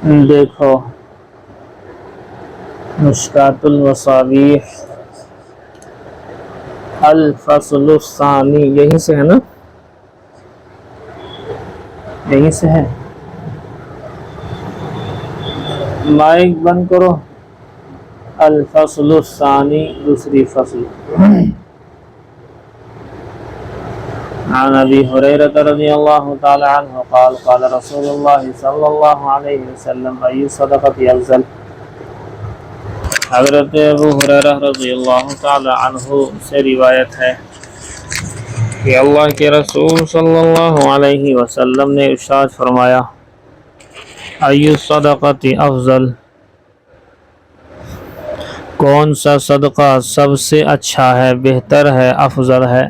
دیکھو مشکات المصابیح الفصل الثانی، یہیں سے ہے نا، یہیں سے ہے۔ مائک بند کرو۔ الفصل الثانی، دوسری فصل۔ عن ابی ہریرہ رضی اللہ تعالی عنہ قال قال رسول اللہ صلی اللہ علیہ وسلم ای صدقۃ افضل۔ حضرت ابو ہریرہ رضی اللہ تعالی عنہ سے روایت ہے کہ اللہ کے رسول صلی اللہ علیہ وسلم نے ارشاد فرمایا، ای الصدقۃ افضل، کون سا صدقہ سب سے اچھا ہے، بہتر ہے، افضل ہے۔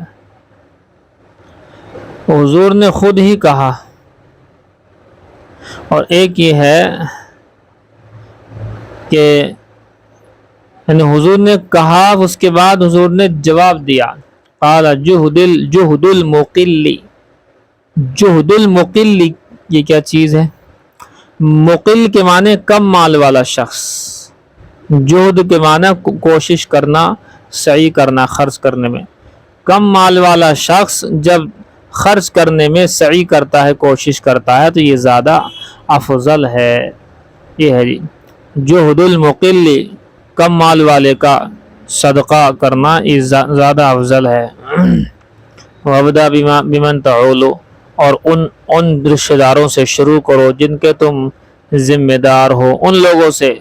حضور نے خود ہی کہا، اور ایک یہ ہے کہ یعنی حضور نے کہا، اس کے بعد حضور نے جواب دیا، قال جہد المقل۔ جہد المقل یہ کیا چیز ہے؟ مقل کے معنی کم مال والا شخص، جہد کے معنی کوشش کرنا، سعی کرنا خرچ کرنے میں۔ کم مال والا شخص جب خرچ کرنے میں سعی کرتا ہے، کوشش کرتا ہے، تو یہ زیادہ افضل ہے۔ یہ ہے جی جہد المقل، کم مال والے کا صدقہ کرنا یہ زیادہ افضل ہے۔ وابدأ بمن تعول، اور ان رشتہ داروں سے شروع کرو جن کے تم ذمہ دار ہو، ان لوگوں سے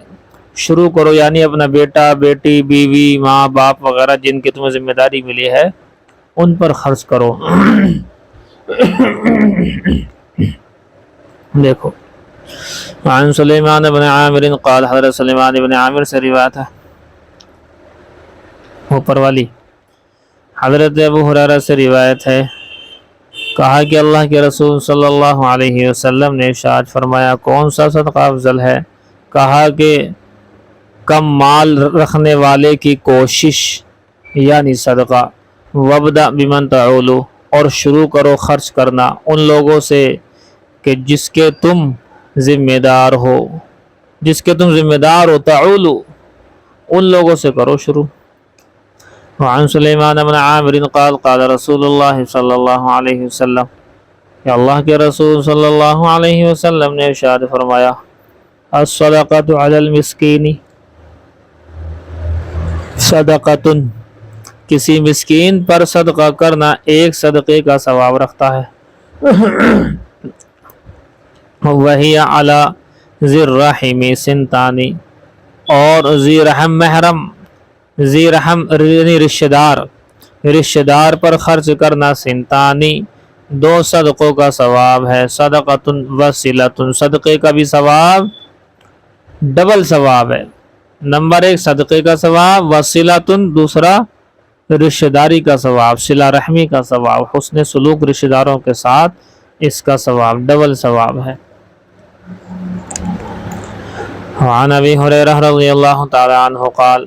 شروع کرو، یعنی اپنا بیٹا، بیٹی، بیوی، ماں باپ وغیرہ جن کی تمہیں ذمہ داری ملی ہے ان پر خرچ کرو۔ دیکھو عن سلیمان بن عامر قال، حضرت سلیمان بن عامر سے روایت ہے، اوپر والی حضرت ابو ہریرہ سے روایت ہے، کہا کہ اللہ کے رسول صلی اللہ علیہ وسلم نے ارشاد فرمایا، کون سا صدقہ افضل ہے؟ کہا کہ کم مال رکھنے والے کی کوشش یعنی صدقہ۔ وابدأ بمن تعول، اور شروع کرو خرچ کرنا ان لوگوں سے کہ جس کے تم ذمہ دار ہو، جس کے تم ذمہ دار ہو، تعول ان لوگوں سے کرو شروع۔ وعن سلیمان بن عامر قال قال رسول اللہ صلی اللہ علیہ وسلم، کہ اللہ کے رسول صلی اللہ علیہ وسلم نے ارشاد فرمایا، الصدقۃ علی المسکین، صدقۃ، کسی مسکین پر صدقہ کرنا ایک صدقے کا ثواب رکھتا ہے۔ وہی علی ذی الرحم سنتان، اور ذی رحم محرم، ذی رحم یعنی رشتہ دار پر خرچ کرنا سنتانی، دو صدقوں کا ثواب ہے۔ صدقۃ وصلۃ، صدقے کا بھی ثواب ڈبل ثواب ہے۔ نمبر ایک صدقے کا ثواب، وصلۃ دوسرا رشتہ داری کا ثواب، صلہ رحمی کا ثواب، حسن سلوک رشتہ داروں کے ساتھ، اس کا ثواب ڈبل ثواب ہے۔ وعن ابی ہریرہ رضی اللہ تعالی عنہ قال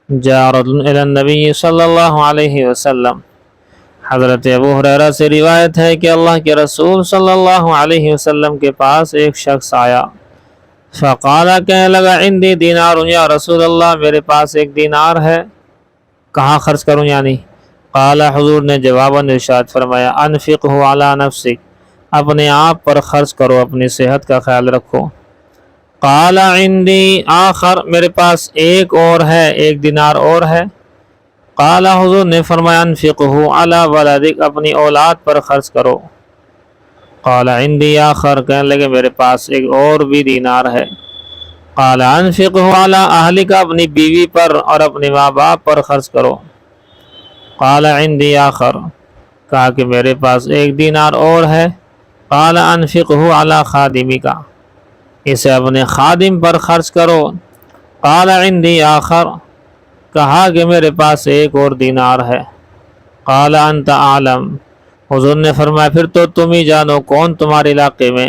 جاء رجل الی النبی صلی اللہ علیہ وسلم، حضرت ابو ہریرہ سے روایت ہے کہ اللہ کے رسول صلی اللہ علیہ وسلم کے پاس ایک شخص آیا، فقال، کہنے لگا، عندی دینار، یا رسول اللہ میرے پاس ایک دینار ہے، کہاں خرچ کروں یعنی؟ قال، حضور نے جواباً ارشاد فرمایا، انفقہ علی نفسک، اپنے آپ پر خرچ کرو، اپنی صحت کا خیال رکھو۔ قال عندی آخر، میرے پاس ایک اور ہے، ایک دینار اور ہے۔ قال، حضور نے فرمایا، انفقہ علی ولدک، اپنی اولاد پر خرچ کرو۔ قال عندی آخر، کہنے لگے میرے پاس ایک اور بھی دینار ہے۔ قال انفقہ علی اہلک، اپنی بیوی پر اور اپنے ماں باپ پر خرچ کرو۔ قال عندی آخر، کہا کہ میرے پاس ایک دینار اور ہے۔ قال انفقہ علی خادمک، اسے اپنے خادم پر خرچ کرو۔ قال عندی آخر، کہا کہ میرے پاس ایک اور دینار ہے۔ قال انت اعلم، حضور نے فرمایا پھر تو تم ہی جانو کون تمہارے علاقے میں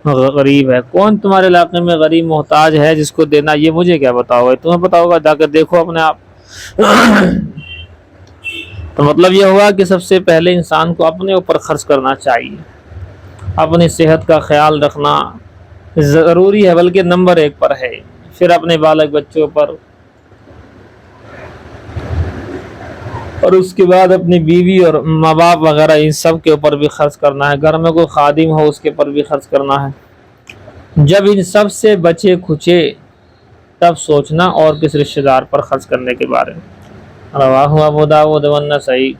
غریب ہے، کون تمہارے علاقے میں غریب محتاج ہے جس کو دینا، یہ مجھے کیا بتاؤ، تمہیں پتا ہوگا، جا کر دیکھو اپنے آپ۔ تو مطلب یہ ہوا کہ سب سے پہلے انسان کو اپنے اوپر خرچ کرنا چاہیے، اپنی صحت کا خیال رکھنا، ضروری ہے بلکہ نمبر 1 پر ہے، پھر اپنے بالغ بچوں پر، اور اس کے بعد اپنی بیوی اور ماں باپ وغیرہ ان سب کے اوپر بھی خرچ کرنا ہے، گھر میں کوئی خادم ہو اس کے اوپر بھی خرچ کرنا ہے۔ جب ان سب سے بچے کھچے تب سوچنا اور کس رشتہ دار پر خرچ کرنے کے بارے میں۔ رواہ ابو داود والنسائی۔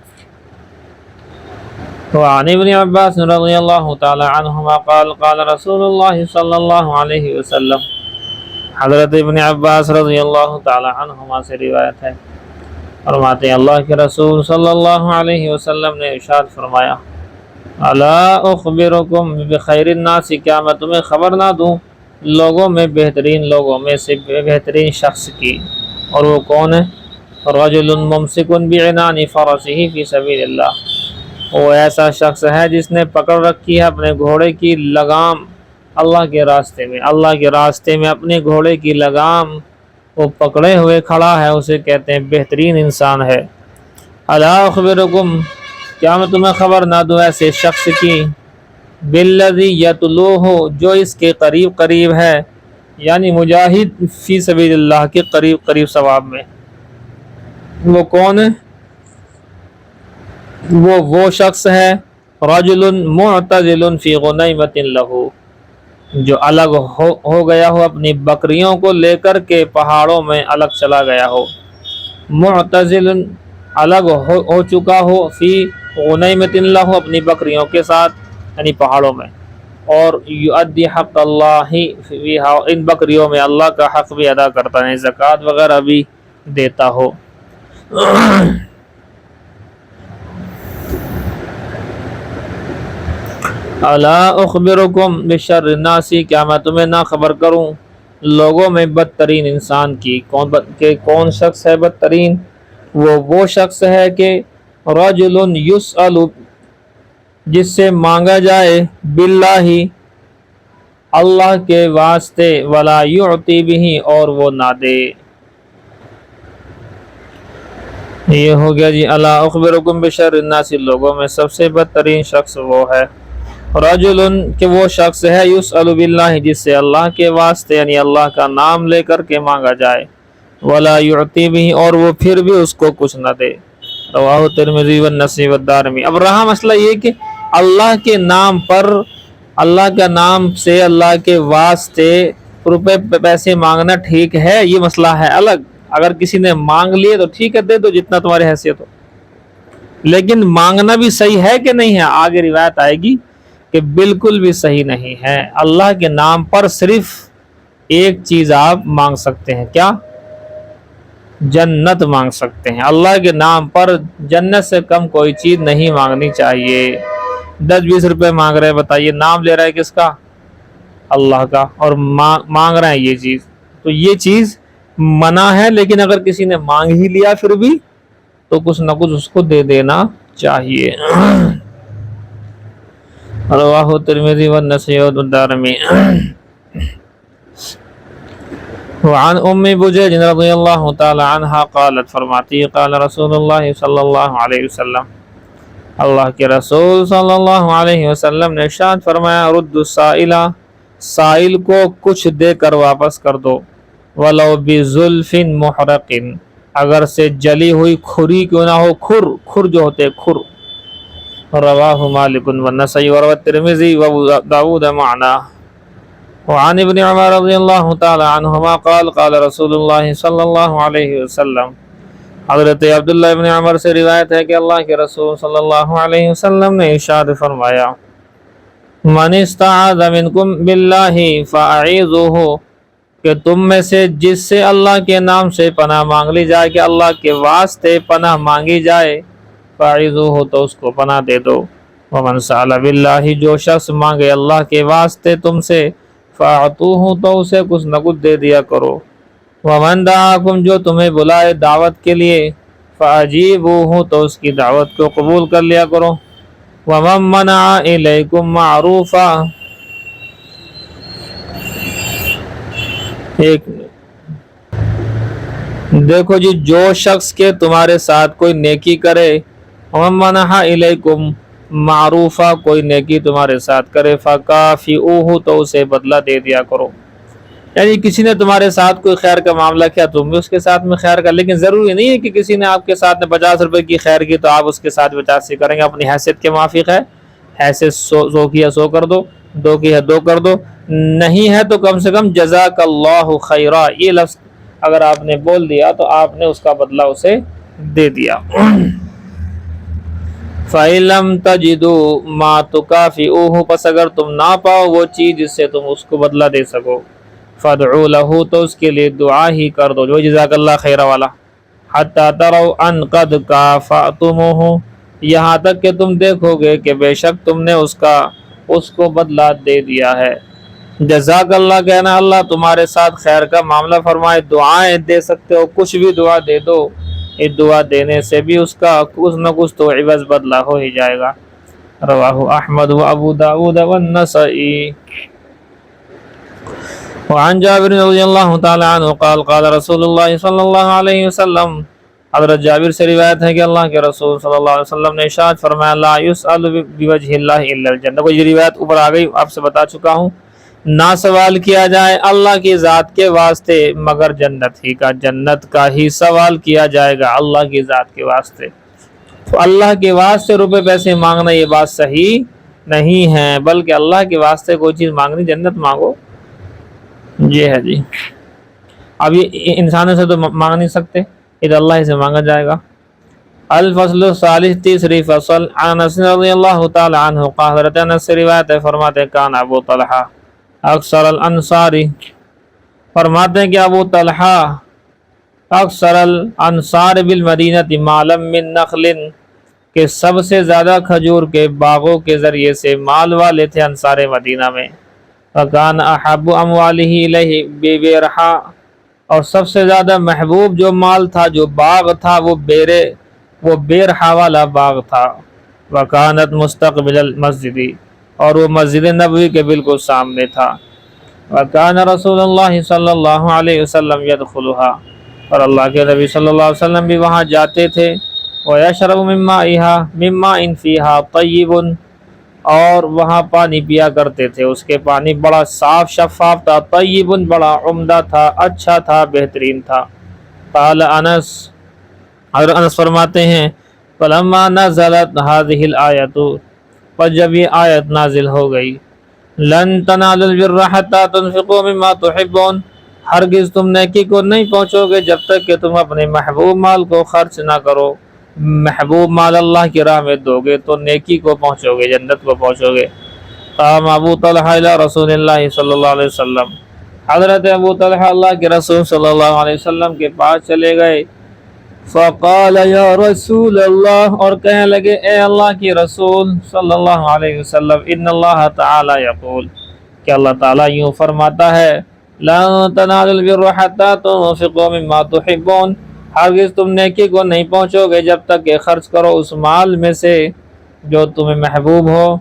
وعن ابن عباس رضی اللہ تعالی عنہما قال قال رسول اللہ صلی اللہ علیہ وسلم، حضرت ابن عباس رضی اللہ تعالی عنہما سے روایت ہے، فرماتے ہیں اللہ کے رسول صلی اللہ علیہ وسلم نے ارشاد فرمایا، الا اخبرکم بخیر الناس، کیا میں تمہیں خبر نہ دوں لوگوں میں بہترین، لوگوں میں سے بہترین شخص کی، اور وہ کون ہے؟ رجل ممسک بعنان فرسہ فی سبیل اللہ، وہ ایسا شخص ہے جس نے پکڑ رکھی ہے اپنے گھوڑے کی لگام اللہ کے راستے میں، اللہ کے راستے میں اپنے گھوڑے کی لگام وہ پکڑے ہوئے کھڑا ہے، اسے کہتے ہیں بہترین انسان ہے۔ الا اخبرکم، کیا میں تمہیں خبر نہ دوں ایسے شخص کی، بالذی یتلوہ، جو اس کے قریب قریب ہے، یعنی مجاہد فی سبیل اللہ کے قریب قریب ثواب میں۔ وہ کون ہے؟ وہ شخص ہے رجل معتزل فی غنیمۃ لہ، جو الگ ہو گیا ہو اپنی بکریوں کو لے کر کے پہاڑوں میں الگ چلا گیا ہو، معتزل الگ ہو چکا ہو، فی غنیمۃ لہ اپنی بکریوں کے ساتھ یعنی پہاڑوں میں، اور یؤدی حق اللہ فیہا، ان بکریوں میں اللہ کا حق بھی ادا کرتا ہے، زکوٰۃ وغیرہ بھی دیتا ہو۔ الا اخبرکم بشر الناس، کیا میں تمہیں نہ خبر کروں لوگوں میں بدترین انسان کی، کون شخص ہے بدترین؟ وہ شخص ہے کہ رجل یسأل، جس سے مانگا جائے، باللہ اللہ کے واسطے، ولا یعطی بہ، اور وہ نہ دے۔ یہ ہو گیا جی الا اخبرکم بشر الناس، لوگوں میں سب سے بدترین شخص وہ ہے رجل، کہ وہ شخص ہے یسأل باللہ، جس سے اللہ کے واسطے یعنی اللہ کا نام لے کر کے مانگا جائے، ولا یعطی بہ، اور وہ پھر بھی اس کو کچھ نہ دے۔ رواہ ترمذی والنسائی والدارمی۔ اب رہا مسئلہ یہ کہ اللہ کے نام پر، اللہ کا نام سے اللہ کے واسطے روپے پیسے مانگنا ٹھیک ہے، یہ مسئلہ ہے الگ۔ اگر کسی نے مانگ لیے تو ٹھیک ہے، دے دو جتنا تمہاری حیثیت ہو، لیکن مانگنا بھی صحیح ہے کہ نہیں ہے؟ آگے روایت آئے گی کہ بالکل بھی صحیح نہیں ہے۔ اللہ کے نام پر صرف ایک چیز آپ مانگ سکتے ہیں، کیا؟ جنت مانگ سکتے ہیں۔ اللہ کے نام پر جنت سے کم کوئی چیز نہیں مانگنی چاہیے۔ 10-20 روپے مانگ رہے ہیں، بتائیے نام لے رہا ہے کس کا؟ اللہ کا، اور مانگ رہے ہیں یہ چیز، تو یہ چیز منع ہے، لیکن اگر کسی نے مانگ ہی لیا پھر بھی تو کچھ نہ کچھ اس کو دے دینا چاہیے۔ رواہ ترمذی والنسائی والدارمی۔ وعن ام بجیج رضی اللہ تعالی عنہا قالت، فرماتی قال رسول اللہ صلی اللہ علیہ وسلم، اللہ کے رسول صلی اللہ علیہ وسلم نے ارشاد فرمایا، رد السائل، سائل کو کچھ دے کر واپس کر دو، ولو بزلف محرق، اگر سے جلی ہوئی کھری کیوں نہ ہو، کھر جو ہوتے کھر۔ رواہ مالک والنسائی والترمذی وداود معناه۔ وعن ابن عمر رضی اللہ تعالی عنہما قال قال رسول اللہ صلی اللہ علیہ وسلم، حضرت عبداللہ ابن عمر سے روایت ہے کہ اللہ کے رسول صلی اللہ علیہ وسلم نے ارشاد فرمایا، من استعاذ منکم باللہ فاعیذوہ، کہ تم میں سے جس سے اللہ کے نام سے پناہ مانگ لی جائے، کہ اللہ کے واسطے پناہ مانگی جائے، فاعیذوہ، تو اس کو پناہ دے دو۔ ومن سأل باللہ، جو شخص مانگے اللہ کے واسطے تم سے، فاعطوہ، تو اسے کچھ نہ کچھ دے دیا کرو۔ ومن دعاکم، جو تمہیں بلائے دعوت کے لیے، فاجیبوہ، تو اس کی دعوت کو قبول کر لیا کرو۔ ومن منع الیکم معروفا، ایک دیکھو جو شخص کے تمہارے ساتھ کوئی نیکی کرے، ومن منع الیکم، معروفہ کوئی نیکی تمہارے ساتھ کرے فکافئوہ تو اسے بدلہ دے دیا کرو. یعنی کسی نے تمہارے ساتھ کوئی خیر کا معاملہ کیا تم بھی اس کے ساتھ میں خیر کا، لیکن ضروری نہیں ہے کہ کسی نے آپ کے ساتھ میں 50 روپے کی خیر کی تو آپ اس کے ساتھ 50 ہی کریں گے. اپنی حیثیت کے موافق ہے، حیثیت 100 کی ہے 100 کر دو، 2 کی ہے 2 کر دو، نہیں ہے تو کم سے کم جزاک اللہ خیرا یہ لفظ اگر آپ نے بول دیا تو آپ نے اس کا بدلہ اسے دے دیا. فَإِلَّمْ تَجِدُوا مَا تُكَافِئُوهُ پس اگر تم نہ پاؤ وہ چیز جس سے تم اس کو بدلہ دے سکو، فَادْعُوا لَهُ تو اس کے لیے دعا ہی کر دو جو جزاک اللہ خیر والا. حَتَّى تَرَوْا أَنْ قَدْ كَافَأْتُمُوهُ یہاں تک کہ تم دیکھو گے کہ بے شک تم نے اس کو بدلہ دے دیا ہے. جزاک اللہ کہنا اللہ تمہارے ساتھ خیر کا معاملہ فرمائے. دعائیں دے سکتے ہو، کچھ بھی دعا دے دو، اس دعا دینے سے بھی اس کا کچھ نہ کچھ تو عوض بدلہ ہو ہی جائے گا. رواہ احمد و ابو داود والنسائی. وعن جابر رضی اللہ تعالی عنہ قال قال رسول اللہ صلی اللہ علیہ وسلم حضرت جابر سے روایت ہے کہ اللہ کے رسول صلی اللہ علیہ وسلم نے ارشاد فرمایا لا یسأل بوجہ اللہ الا الجنہ. یہ روایت اوپر آ گئی، آپ سے بتا چکا ہوں. نہ سوال کیا جائے اللہ کی ذات کے واسطے مگر جنت ہی کا، جنت کا ہی سوال کیا جائے گا اللہ کی ذات کے واسطے. تو اللہ کے واسطے روپے پیسے مانگنا یہ بات صحیح نہیں ہے، بلکہ اللہ کے واسطے کوئی چیز مانگنی جنت مانگو. یہ ہے جی. اب یہ انسانوں سے تو مانگ نہیں سکتے، ادھر اللہ سے مانگا جائے گا. الفصل الثالث تیسری فصل. عن انس رضی اللہ تعالی عنہ قال حضرت انس سے روایت ہے فرماتے کان ابو طلحہ اکثر الانصاری فرماتے ہیں کہ ابو طلحہ اکثر الانصار بالمدینہ مالا من نخل کہ سب سے زیادہ کھجور کے باغوں کے ذریعے سے مال والے تھے انصار مدینہ میں. فکان احب اموالہ الیہ ببیرحا اور سب سے زیادہ محبوب جو مال تھا جو باغ تھا وہ بیرحا والا باغ تھا. وکانت مستقبل المسجد اور وہ مسجد نبوی کے بالکل سامنے تھا. وکان رسول اللہ صلی اللہ علیہ وسلم یدخلها اور اللہ کے نبی صلی اللہ علیہ وسلم بھی وہاں جاتے تھے. ویشرب من ماء فیہا طیب اور وہاں پانی پیا کرتے تھے، اس کے پانی بڑا صاف شفاف تھا. طیب بڑا عمدہ تھا، اچھا تھا، بہترین تھا. قال انس حضرت انس فرماتے ہیں فلما نزلت هذه الآیت پر جب یہ آیت نازل ہو گئی لن تنالوا البر حتى تنفقوا مما تحبون ہرگز تم نیکی کو نہیں پہنچو گے جب تک کہ تم اپنے محبوب مال کو خرچ نہ کرو. محبوب مال اللہ کی راہ میں دو گے تو نیکی کو پہنچو گے، جنت کو پہنچو گے. قام ابو طلحہ الی رسول اللہ صلی اللہ علیہ وسلم حضرت ابو طلحہ اللہ کے رسول صلی اللہ علیہ وسلم کے پاس چلے گئے. فقال یا رسول اللہ اور کہنے لگے اے اللہ کی رسول صلی اللہ علیہ وسلم ان اللہ تعالی یقول کہ اللہ تعالیٰ یوں فرماتا ہے لن تنالوا البر حتى تنفقوا مما تحبون ہرگز تم نیکی کو نہیں پہنچو گے جب تک کہ خرچ کرو اس مال میں سے جو تمہیں محبوب ہو،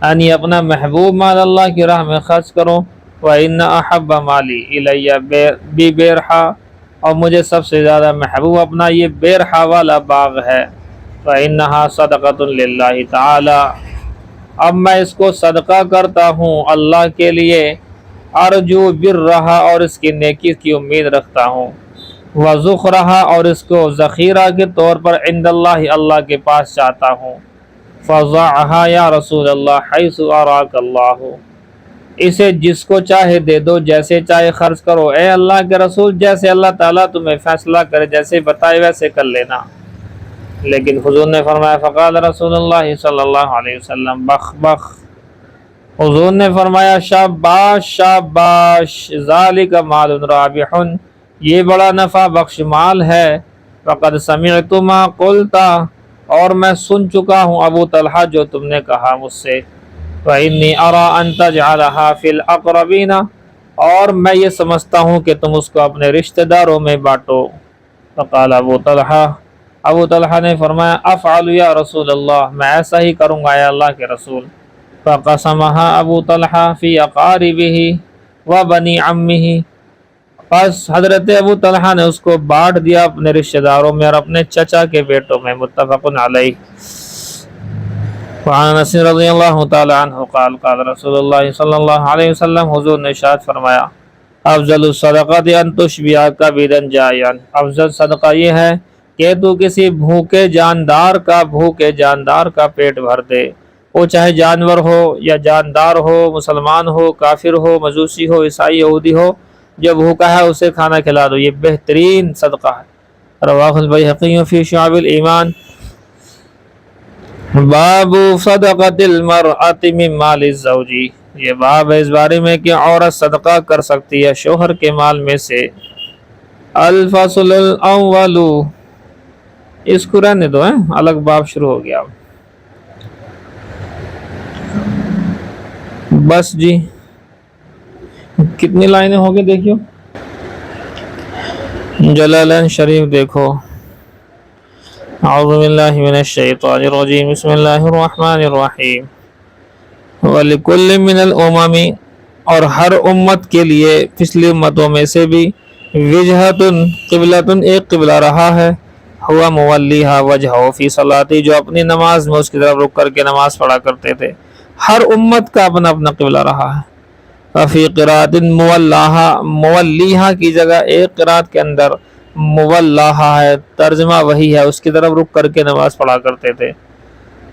یعنی اپنا محبوب مال اللہ کی راہ میں خرچ کرو. وَإِنَّ أَحَبَّ مَالِي إِلَيَّ بِبِرْحَا اور مجھے سب سے زیادہ محبوب اپنا یہ بیرحا والا باغ ہے. فَإِنَّهَا صَدَقَةٌ لِلَّهِ تَعَالَى اب میں اس کو صدقہ کرتا ہوں اللہ کے لیے. ارجو برہا اور اس کی نیکی کی امید رکھتا ہوں. وذخرہا اور اس کو ذخیرہ کے طور پر عند اللہ اللہ کے پاس چاہتا ہوں. فضعہا یا رسول اللہ حیث اراک اللہ اسے جس کو چاہے دے دو، جیسے چاہے خرچ کرو اے اللہ کے رسول، جیسے اللہ تعالیٰ تمہیں فیصلہ کرے، جیسے بتائے ویسے کر لینا. لیکن حضور نے فرمایا فقال رسول اللہ صلی اللہ علیہ وسلم بخ بخ حضور نے فرمایا شاباش شاباش ذالک مال رابح یہ بڑا نفع بخش مال ہے. فقد سمعت ما قلت اور میں سن چکا ہوں ابو طلحہ جو تم نے کہا مجھ سے. فإنی ارى ان تجعلها في الاقربین اور میں یہ سمجھتا ہوں کہ تم اس کو اپنے رشتہ داروں میں بانٹو. فقال ابو طلحہ نے فرمایا افعل یا رسول اللہ میں ایسا ہی کروں گا اے اللہ کے رسول. فقسمها ابو طلحہ فی اقاربہ وبنی عمہ پس حضرت ابو طلحہ نے اس کو بانٹ دیا اپنے رشتہ داروں میں اور اپنے چچا کے بیٹوں میں. متفق علیہ. وعن انس رضی اللہ تعالی عنہ قال قال رسول اللہ صلی اللہ علیہ وسلم، حضور نے ارشاد فرمایا، افضل الصدقات ان تشبع کبدا جائعا، افضل صدقہ یہ ہے کہ تو کسی بھوکے جاندار کا پیٹ بھر دے، وہ چاہے جانور ہو یا جاندار ہو، مسلمان ہو، کافر ہو، مجوسی ہو، عیسائی یہودی ہو، جو بھوکا ہے اسے کھانا کھلا دو، یہ بہترین صدقہ ہے۔ رواہ البیہقی فی شعب الایمان۔ باب صدقۃ المرأۃ من مال الزوج، یہ باب ہے اس بارے میں کہ عورت صدقہ کر سکتی ہے شوہر کے مال میں سے۔ الفصل الاول، اس کو رہنے دو، الگ باب شروع ہو گیا بس جی۔ کتنی لائنیں ہو گئی دیکھیو، جلالین شریف دیکھو۔ اعوذ باللہ من الشیطان الرجیم، بسم اللہ الرحمن الرحیم۔ وَلِكُلٍّ مِّنَ الْأُمَمِ، اور ہر امت کے لیے پچھلی امتوں میں سے بھی، وجہتن قبلتن، ایک قبلہ رہا ہے، ہوا مولیہا وجہہ فی صلاتی، جو اپنی نماز میں اس کی طرف رک کر کے نماز پڑھا کرتے تھے۔ ہر امت کا اپنا اپنا قبلہ رہا ہے۔ وفی قرات مولاہا، مولیہا کی جگہ ایک قرات کے اندر مولاہا ہے، ترجمہ وہی ہے، اس کی طرف رک کر کے نماز پڑھا کرتے تھے۔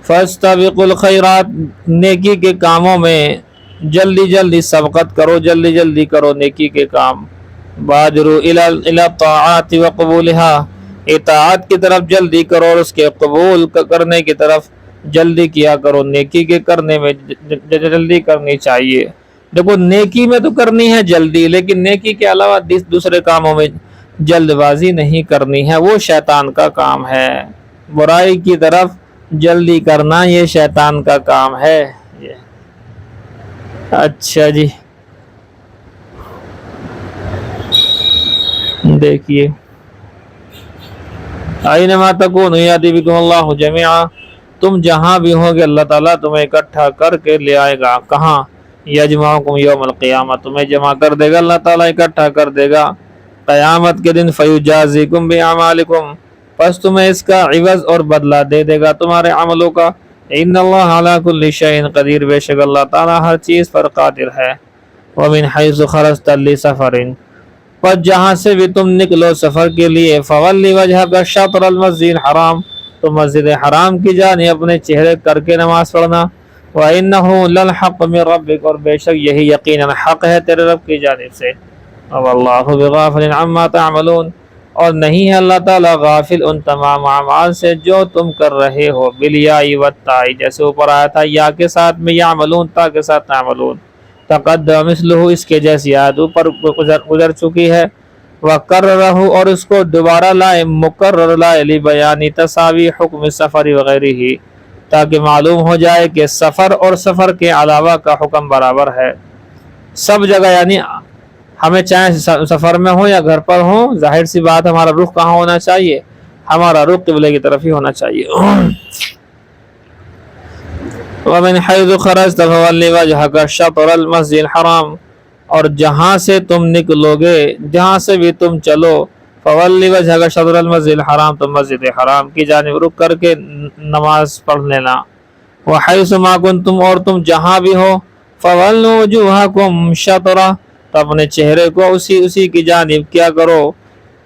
فاستبقوا الخیرات، نیکی کے کاموں میں جلدی جلدی سبقت کرو، جلدی جلدی کرو نیکی کے کام۔ بادروا الی الطاعات وقبولها، اطاعت کی طرف جلدی کرو اور اس کے قبول کرنے کی طرف جلدی کیا کرو، نیکی کے کرنے میں جلدی کرنی چاہیے۔ دیکھو نیکی میں تو کرنی ہے جلدی، لیکن نیکی کے علاوہ دوسرے کاموں میں جلد بازی نہیں کرنی ہے، وہ شیطان کا کام ہے۔ برائی کی طرف جلدی کرنا یہ شیطان کا کام ہے۔ اچھا جی، دیکھیے، اینما تکونوا یاتی بکم اللہ جمیعا، تم جہاں بھی ہوگے اللہ تعالیٰ تمہیں اکٹھا کر کے لے آئے گا۔ کہاں؟ یجمعکم یوم القیامہ، تمہیں جمع کر دے گا اللہ تعالیٰ، اکٹھا کر دے گا قیامت کے دن۔ فیجازیکم باعمالکم، پس تمہیں اس کا عوض اور بدلہ دے دے گا تمہارے عملوں کا۔ ان اللہ علی کل شیء قدیر، بے شک اللہ تعالیٰ ہر چیز پر قادر ہے۔ ومن حیث خرجت لسفر، پس جہاں سے بھی تم نکلو سفر کے لیے، فولی وجہک شطر المسجد الحرام، تو مسجد حرام کی جانب اپنے چہرے کر کے نماز پڑھنا۔ وَإِنَّهُ لَلْحَقُّ مِن رَبِّكَ، اور بے شک یہی یقیناً حق ہے تیرے رب کی جانب سے۔ وَاللَّهُ بِغَافِلٍ عَمَّا تَعْمَلُونَ، اور نہیں ہے اللہ تعالیٰ غافل ان تمام اعمال سے جو تم کر رہے ہو۔ بالیاء والتاء، جیسے اوپر آیا تھا یا کے ساتھ میں یعملون، تا کے ساتھ تعملون، تقدم مثلہ، اس کے جیسی آیت اوپر گزر چکی ہے۔ وَقَرَّرَهُ، اور اس کو دوبارہ لائے، مقرر لائے، لِبَيَانِ تَسَاوِي حُکْمِ السَّفَرِ وَغَيْرِهِ، تاکہ معلوم ہو جائے کہ سفر اور سفر کے علاوہ کا حکم برابر ہے سب جگہ، یعنی ہمیں چاہے سفر میں ہو یا گھر پر ہو، ظاہر سی بات ہمارا رخ کہاں ہونا چاہیے؟ ہمارا رخ قبلے کی طرف ہی ہونا چاہیے۔ وَمِنْ حَيْثُ خَرَجْتَ فَوَلِّ وَجْهَكَ شَطْرَ الْمَسْجِدِ الْحَرَامِ، اور جہاں سے تم نکلو گے، جہاں سے بھی تم چلو، فَوَلِّ وَجْهَكَ شَطْرَ الْمَسْجِدِ الْحَرَامِ، تو مسجد حرام کی جانب رک کر کے نماز پڑھ لینا۔ وَحَيْثُ مَا كُنْتُمْ، اور تم جہاں بھی ہو، فَوَلُّوا وُجُوهَكُمْ شَطْرَهُ، تو اپنے چہرے کو اسی کی جانب کیا کرو۔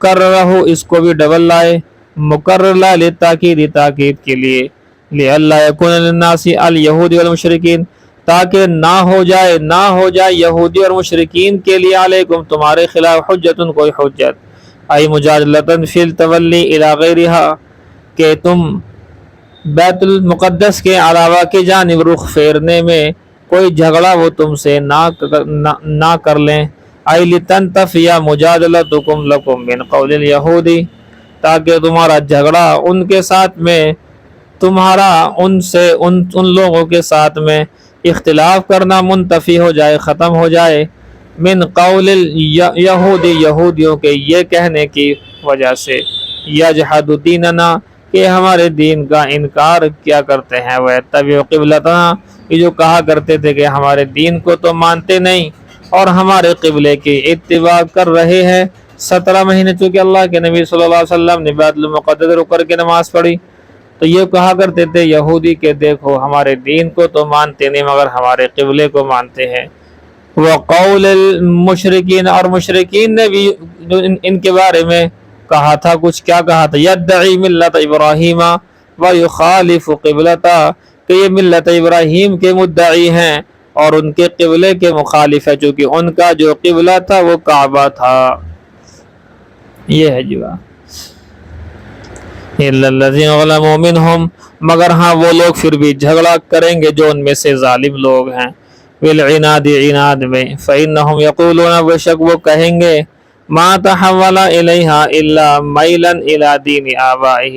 کررہو، اس کو بھی ڈبل لائے، مقرر لائے، للتاکید، تاکید کے لیے، لئلا یکون للناس اليہود والمشرکین، تاکہ نہ ہو جائے یہودی اور مشرکین کے لیے، علیکم تمہارے خلاف، حجتن کوئی حجت، ای مجادلتن فی التولی الی غیرہا، کہ تم بیت المقدس کے علاوہ کی جانب رخ پھیرنے میں کوئی جھگڑا وہ تم سے نہ کر لیں۔ ای لتنتفی مجادلتکم لکم من قول الیہودی، تاکہ تمہارا جھگڑا ان کے ساتھ میں، تمہارا ان لوگوں کے ساتھ میں اختلاف کرنا منتفی ہو جائے، ختم ہو جائے، من قول الیہودی، یہودیوں کے یہ کہنے کی وجہ سے، یجحد دیننا، کہ ہمارے دین کا انکار کیا کرتے ہیں، وَيَتَّبِعُ قِبْلَتَنَا، یہ جو کہا کرتے تھے کہ ہمارے دین کو تو مانتے نہیں اور ہمارے قبلے کی اتباع کر رہے ہیں۔ 17 مہینے چونکہ اللہ کے نبی صلی اللہ علیہ وسلم نے بیت المقدس رک کر کے نماز پڑھی، تو یہ کہا کرتے تھے یہودی کہ دیکھو ہمارے دین کو تو مانتے نہیں مگر ہمارے قبلے کو مانتے ہیں۔ وقول المشرکین، اور مشرکین نے بھی جو ان کے بارے میں کہا تھا کچھ، کیا کہا تھا؟ یدعی ملت ابراہیم ویخالف قبلتا، کہ یہ ملت ابراہیم کے مدعی ہیں اور ان کے قبلے کے مخالف ہے، چونکہ ان کا جو قبلہ تھا وہ کعبہ تھا۔ یہ ہے جی بات۔ الا الذین ظلموا منہم، مگر ہاں وہ لوگ پھر بھی جھگڑا کریں گے جو ان میں سے ظالم لوگ ہیں، بالعناد، عناد میں، فإنہم یقولون، بے شک وہ کہیں گے، ما تحول الیہا الا میلا الی دین آبائہ،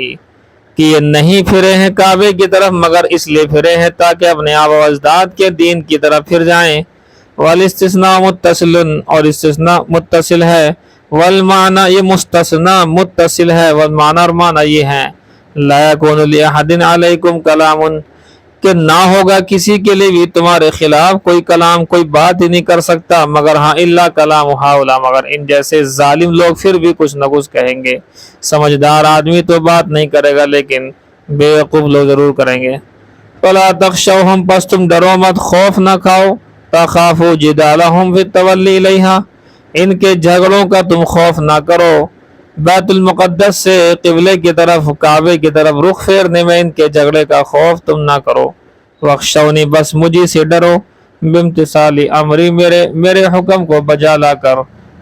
کہ یہ نہیں پھرے ہیں کعبے کی طرف مگر اس لیے پھرے ہیں تاکہ اپنے آبا و اجداد کے دین کی طرف پھر جائیں۔ والاستثناء متصل، اور استثناء متصل ہے، والمعنی، یہ مستثنیٰ متصل ہے، والمعنی، اور معنی یہ ہے، لا یکون لأحد علیکم کلام، کہ نہ ہوگا کسی کے لیے بھی تمہارے خلاف کوئی کلام، کوئی بات ہی نہیں کر سکتا مگر ہاں الا کلام ہؤلاء، مگر ان جیسے ظالم لوگ پھر بھی کچھ نہ کچھ کہیں گے۔ سمجھدار آدمی تو بات نہیں کرے گا لیکن بے وقوف لوگ ضرور کریں گے۔ فلا تخشوہم، پس تم ڈرو مت، خوف نہ کھاؤ، تخافوا جدالہم فی التولی الیہا، ان کے جھگڑوں کا تم خوف نہ کرو، بیت المقدس سے قبلے کی طرف، کعبے کی طرف رخ پھیرنے میں ان کے جھگڑے کا خوف تم نہ کرو۔ واخشونی، بس مجھے سے ڈرو، بامتثال امری، میرے حکم کو بجا لا کر،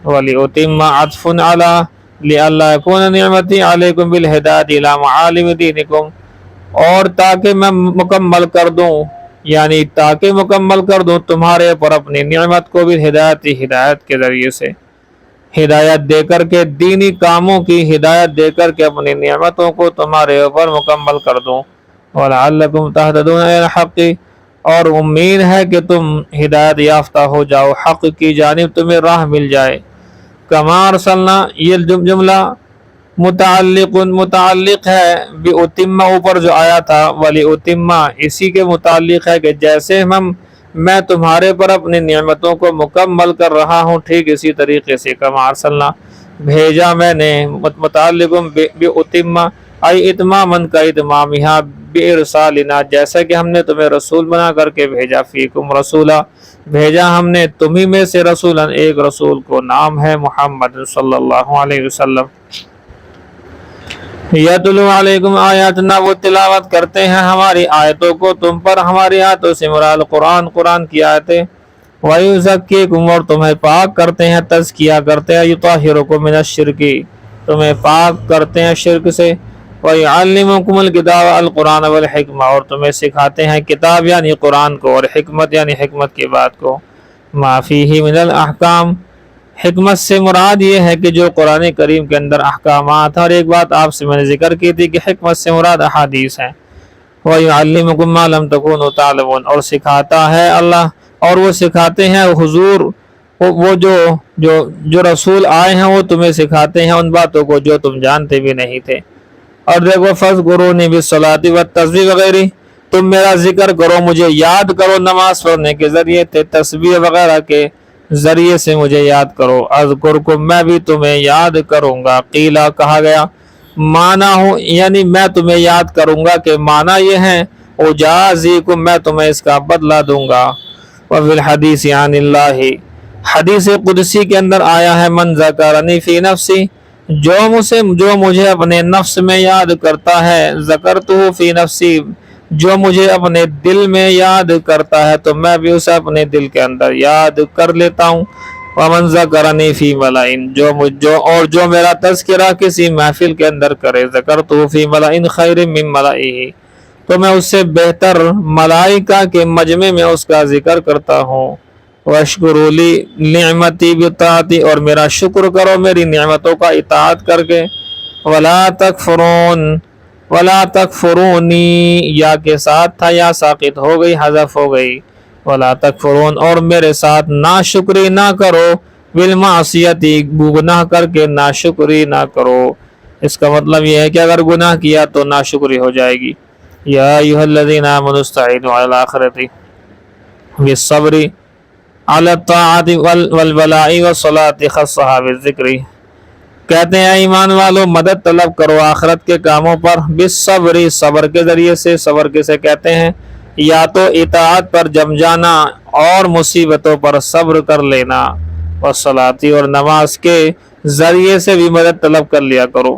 ولأتم عطف علی لئلا یکون نعمتی علیکم بالہدایۃ الی معالم دینکم، اور تاکہ میں مکمل کر دوں، یعنی تاکہ مکمل کر دوں تمہارے پر اپنی نعمت کو بھی ہدایت کے ذریعے سے، ہدایت دے کر کے، دینی کاموں کی ہدایت دے کر کے اپنی نعمتوں کو تمہارے اوپر مکمل کر دوں۔ وَلَعَلَّكُمْ تَهْتَدُونَ إِلَى الْحَقِّ، اور امید ہے کہ تم ہدایت یافتہ ہو جاؤ، حق کی جانب تمہیں راہ مل جائے۔ کما ارسلنا، یہ جملہ متعلق ہے بِأُتِمَّ، اوپر جو آیا تھا وَلِأُتِمَّ، اسی کے متعلق ہے کہ جیسے میں تمہارے پر اپنی نعمتوں کو مکمل کر رہا ہوں ٹھیک اسی طریقے سے، کما ارسلنا، بھیجا میں نے، متعلق بِأُتِمَّ ای اتمامن کا اتمامہا بِإِرسالنا، جیسا کہ ہم نے تمہیں رسول بنا کر کے بھیجا، فیکم رسولا، بھیجا ہم نے تمہیں میں سے رسولا، ایک رسول کو، نام ہے محمد صلی اللہ علیہ وسلم۔ یتلو علیکم آیاتنا، وہ تلاوت کرتے ہیں ہماری آیتوں کو تم پر، ہماری آیتوں سے مراد قرآن کی آیتیں، وَيُزَكِّيكُمْ، اور تمہیں پاک کرتے ہیں، تزکیہ کرتے ہیں، یطہرکم من الشرک، تمہیں پاک کرتے ہیں شرک سے، وَيُعَلِّمُكُمُ الْكِتَابَ القرآن والحکمہ، اور تمہیں سکھاتے ہیں کتاب یعنی قرآن کو، اور حکمت یعنی حکمت کی بات کو، ما فیہ من الاحکام، حکمت سے مراد یہ ہے کہ جو قرآن کریم کے اندر احکامات، اور ایک بات آپ سے میں نے ذکر کی تھی کہ حکمت سے مراد احادیث ہیں، وَيُعَلِّمُكُمْ مَا لَمْ تَكُونُوا تَعْلَمُونَ، اور سکھاتا ہے اللہ، اور وہ سکھاتے ہیں حضور، وہ جو رسول آئے ہیں وہ تمہیں سکھاتے ہیں ان باتوں کو جو تم جانتے بھی نہیں تھے۔ اور دیکھو فَاذْكُرُونِي بِالصَّلَاةِ وَالتَّسْبِيحِ وغیرہ، تم میرا ذکر کرو، مجھے یاد کرو نماز پڑھنے کے ذریعے سے، تسبیح وغیرہ کے ذریعے سے مجھے یاد کرو، اذکرکم، میں بھی تمہیں یاد کروں گا، قیلا، کہا گیا، معنی ہو، یعنی میں تمہیں یاد کروں گا کہ معنی یہ ہے، اجازیکم، میں تمہیں اس کا بدلہ دوں گا۔ وفی الحدیث عن اللہ، حدیث قدسی کے اندر آیا ہے، من ذکرنی فی نفسی، جو مجھے اپنے نفس میں یاد کرتا ہے، ذکرتہ فی نفسی، جو مجھے اپنے دل میں یاد کرتا ہے تو میں بھی اسے اپنے دل کے اندر یاد کر لیتا ہوں۔ ومن ذکرنی فی ملائن، جو میرا تذکرہ کسی محفل کے اندر کرے، ذکرتہ فی ملائن خیر من ملائہ، تو میں اس سے بہتر ملائکہ کے مجمع میں اس کا ذکر کرتا ہوں۔ واشکروا لی نعمتی بطاعتی، اور میرا شکر کرو میری نعمتوں کا اطاعت کر کے۔ ولا تکفرونی، یا کے ساتھ تھا، یا ساقط ہو گئی، حذف ہو گئی، ولا تکفرون، اور میرے ساتھ ناشکری نہ کرو، بالمعصیتی، گناہ کر کے ناشکری نہ کرو۔ اس کا مطلب یہ ہے کہ اگر گناہ کیا تو ناشکری ہو جائے گی۔ یا ایھا الذین آمنوا استعینوا علی الآخرۃ بالصبر علی الطاعۃ والبلاء والصلاۃ، خصھا بالذکر، کہتے ہیں ایمان والو مدد طلب کرو آخرت کے کاموں پر، بالصبر، صبر کے ذریعے سے۔ صبر کسے کہتے ہیں؟ یا تو اطاعت پر جم جانا اور مصیبتوں پر صبر کر لینا، والصلاۃ، اور نماز کے ذریعے سے بھی مدد طلب کر لیا کرو۔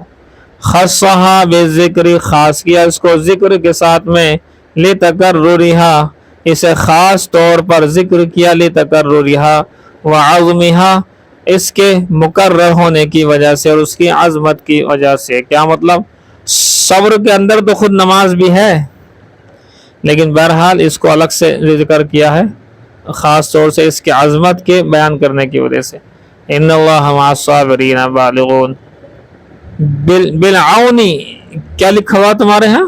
خصھا بالذکر، خاص کیا اس کو ذکر کے ساتھ میں، لتکررھا، اسے خاص طور پر ذکر کیا، لتکررھا وعظمھا، اس کے مکرر ہونے کی وجہ سے اور اس کی عظمت کی وجہ سے۔ کیا مطلب؟ صبر کے اندر تو خود نماز بھی ہے، لیکن بہرحال اس کو الگ سے ذکر کیا ہے، خاص طور سے اس کی عظمت کے بیان کرنے کی وجہ سے۔ ان اللہ مع الصابرین بالغون، بالعون، کیا لکھا ہوا تمہارے ہاں؟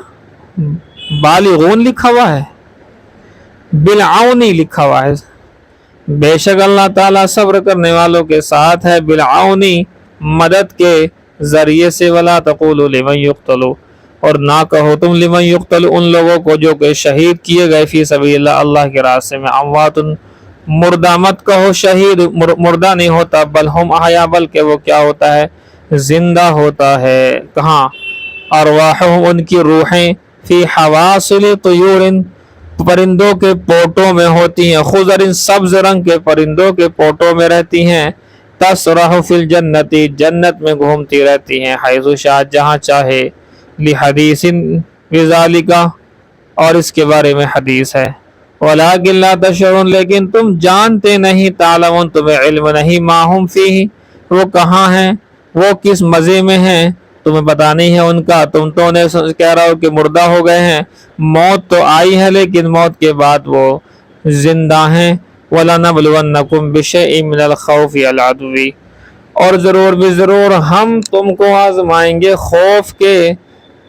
بالغون لکھا ہوا ہے، بالعون لکھا ہوا ہے۔ بے شک اللہ تعالیٰ صبر کرنے والوں کے ساتھ ہے، بالعون، مدد کے ذریعے سے۔ ولا تقولوا لمن یقتل، اور نہ کہو تم لمن یقتل، ان لوگوں کو جو کہ شہید کیے گئے فی سبیل اللہ، اللہ کے راستے میں، اموات، مردہ مت کہو، شہید مردہ نہیں ہوتا، بل ہم احیا، بلکہ وہ کیا ہوتا ہے؟ زندہ ہوتا ہے۔ کہاں؟ ارواحہم، ان کی روحیں، فی حواصل طیور، پرندوں کے پوٹوں میں ہوتی ہیں، خضر، سبز رنگ کے پرندوں کے پوٹوں میں رہتی ہیں، تسرح فی الجنت، جنت میں گھومتی رہتی ہیں، حیث شاء، جہاں چاہے، لحدیث بذالک، اور اس کے بارے میں حدیث ہے، ولکن لا تشعرون، لیکن تم جانتے نہیں، تعلمون، تمہیں علم نہیں، ما ہم فیہ، وہ کہاں ہیں، وہ کس مزے میں ہیں، تمہیں پتا نہیں ہے ان کا، تم تو انہیں کہہ رہا ہو کہ مردہ ہو گئے ہیں، موت تو آئی ہے لیکن موت کے بعد وہ زندہ ہیں۔ وَلَنَبْلُوَنَّكُمْ بِشَيْءٍ مِّنَ الْخَوْفِ وَالْعَدْوِ، اور ضرور بھی ضرور ہم تم کو آزمائیں گے خوف کے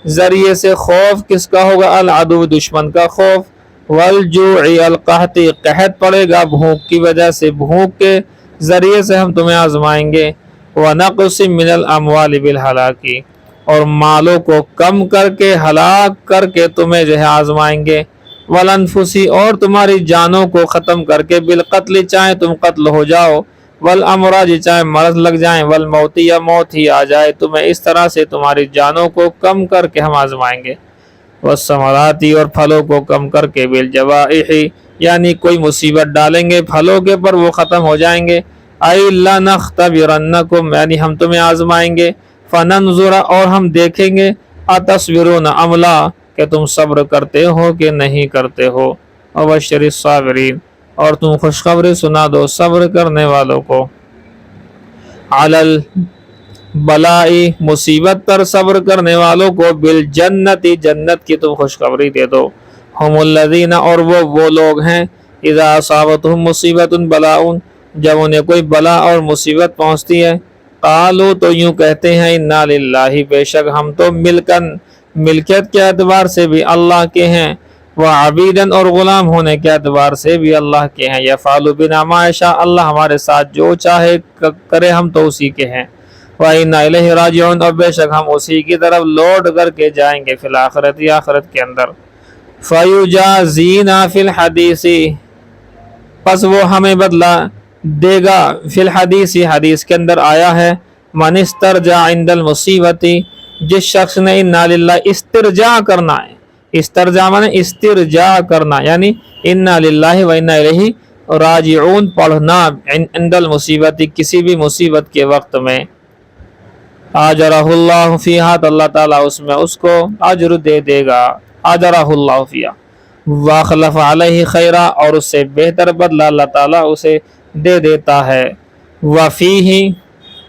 ذریعے سے۔ خوف کس کا ہوگا؟ العدو، دشمن کا خوف، والجوع، القحط، قحط پڑے گا بھوک کی وجہ سے، بھوک کے ذریعے سے ہم تمہیں آزمائیں گے۔ وَنَقْصٍ مِّنَ الْأَمْوَالِ بِالْهَلَاكِ، اور مالوں کو کم کر کے، ہلاک کر کے تمہیں جو ہے آزمائیں گے۔ والانفس، اور تمہاری جانوں کو ختم کر کے، بالقتل، چاہے تم قتل ہو جاؤ، والامراض، چاہے مرض لگ جائیں، والموت، یا موت ہی آ جائے تمہیں، اس طرح سے تمہاری جانوں کو کم کر کے ہم آزمائیں گے۔ والثمرات، اور پھلوں کو کم کر کے، بالجوائح، یعنی کوئی مصیبت ڈالیں گے پھلوں کے پر، وہ ختم ہو جائیں گے۔ اَإِ لَنَخْتَبِرَنَّكُمْ، یعنی ہم تمہیں آزمائیں گے، فَنَنْظُرَ، اور ہم دیکھیں گے، اَتَصْبِرُونَ أَمْ لَا، کہ تم صبر کرتے ہو کہ نہیں کرتے ہو۔ وَبَشِّرِ الصَّابِرِينَ، اور تم خوشخبری سنا دو صبر کرنے والوں کو۔ عَلَى الْبَلَاءِ، مصیبت پر صبر کرنے والوں کو، بالجنت، جنت کی تم خوشخبری دے دو۔ ہم الذین، اور وہ لوگ ہیں، اذا اصابتہم مصیبت بلاء، جب انہیں کوئی بلا اور مصیبت پہنچتی ہے، قالوا، تو یوں کہتے ہیں، انا للہ، بے شک ہم تو ملکیت کے اعتبار سے بھی اللہ کے ہیں، وعبیدن، اور غلام ہونے کے اعتبار سے بھی اللہ کے ہیں، یفعل بنا ما یشاء، اللہ ہمارے ساتھ جو چاہے کرے، ہم تو اسی کے ہیں، وَإِنَّا إِلَيْهِ رَاجِعُونَ، اور بے شک ہم اسی کی طرف لوٹ کر کے جائیں گے، فی الآخرت، آخرت کے اندر۔ فَيُجَازِينَا فِي الْحَدِيثِ، پس وہ ہمیں بدلہ دے گا، فی الحدیث، حدیث کے اندر آیا ہے، من استرجع عند المصیبت، جس شخص نے انا للہ، استرجاع کرنا ہے، استرجاع مانے استرجاع کرنا، یعنی انا للہ و انا الیہ راجعون پڑھنا، عند المصیبت، کسی بھی مصیبت کے وقت میں، اجرہ اللہ فیہا، تو اللہ تعالیٰ اس میں اس کو اجر دے دے گا، اجرہ اللہ فیہا، واخلف علیہ خیرا، اور اس سے بہتر بدلہ اللہ تعالیٰ اسے دے دیتا ہے۔ وفیہ،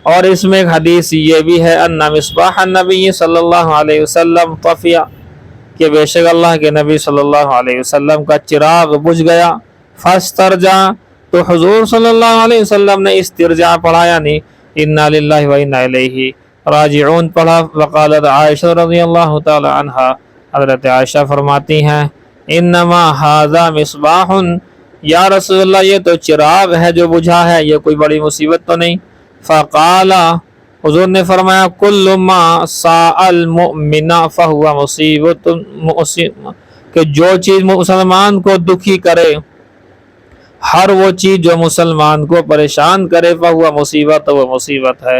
اور اس میں ایک حدیث یہ بھی ہے، ان مصباح النبی صلی اللہ علیہ وسلم طفی، کہ بے شک اللہ کے نبی صلی اللہ علیہ وسلم کا چراغ بجھ گیا، فاسترجع، تو حضور صلی اللہ علیہ وسلم نے استرجاع پڑھا، یعنی انا للہ و انا الیہ راجعون پڑھا۔ وقالت عائشہ رضی اللہ تعالی عنہا، حضرت عائشہ فرماتی ہیں، انما ھذا مصباح، یا رسول اللہ یہ تو چراغ ہے جو بجھا ہے، یہ کوئی بڑی مصیبت تو نہیں۔ فقال، حضور نے فرمایا، کل ما ساء المؤمن فہو مصیبت، کہ جو چیز مسلمان کو دکھی کرے، ہر وہ چیز جو مسلمان کو پریشان کرے، فہو مصیبت، وہ مصیبت ہے۔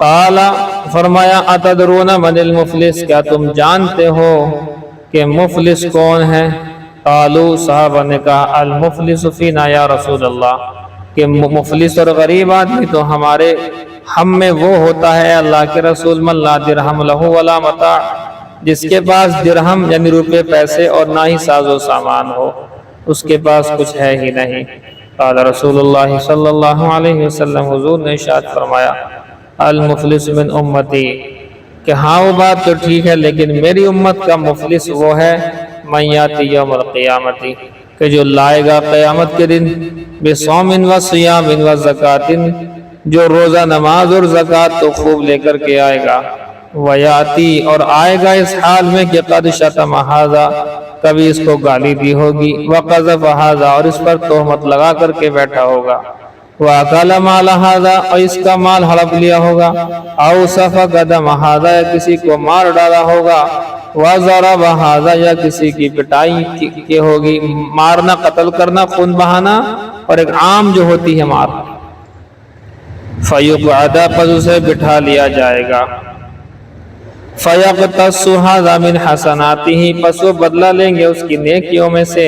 قال فرمایا اتدرون من المفلس، کیا تم جانتے ہو کہ مفلس کون ہے؟ قالوا صحابہ نے کہا المفلس فینا یا رسول اللہ، کہ مفلس اور غریب آدمی تو ہم میں وہ ہوتا ہے اللہ کے رسول، من لا درہم لہ ولا متاع، جس کے پاس درہم یعنی روپے پیسے اور نہ ہی ساز و سامان ہو، اس کے پاس کچھ ہے ہی نہیں۔ قال رسول اللہ صلی اللہ علیہ وسلم، حضور نے ارشاد فرمایا المفلس من امتی، کہ ہاں وہ بات تو ٹھیک ہے لیکن میری امت کا مفلس وہ ہے من یاتی یوم القیامت، کہ جو لائے گا قیامت کے دن بصوم و صیام و زکات، جو روزہ نماز اور زکات تو خوب لے کر کے آئے گا، ویاتی اور آئے گا اس حال میں کہ قد شتم ھذا، کبھی اس کو گالی دی ہوگی، وقذف ھذا اور اس پر تہمت لگا کر کے بیٹھا ہوگا، وَأَكَلَ مَالَ ھذا اور اس کا مال ہڑپ لیا ہوگا، أَوْ سَفَكَ دَمَ ھذا یا کسی کو مار ڈالا ہوگا، وَضَرَبَ ھذا یا کسی کی پٹائی کی ہوگی، مارنا قتل کرنا خون بہانا اور ایک عام جو ہوتی ہے مار، فَيُقْعَدَ پس اسے بٹھا لیا جائے گا، فَيَقْتَصُّ ھذا مِنْ حَسَنَاتِهِ پس وہ بدلہ لیں گے اس کی نیکیوں میں سے،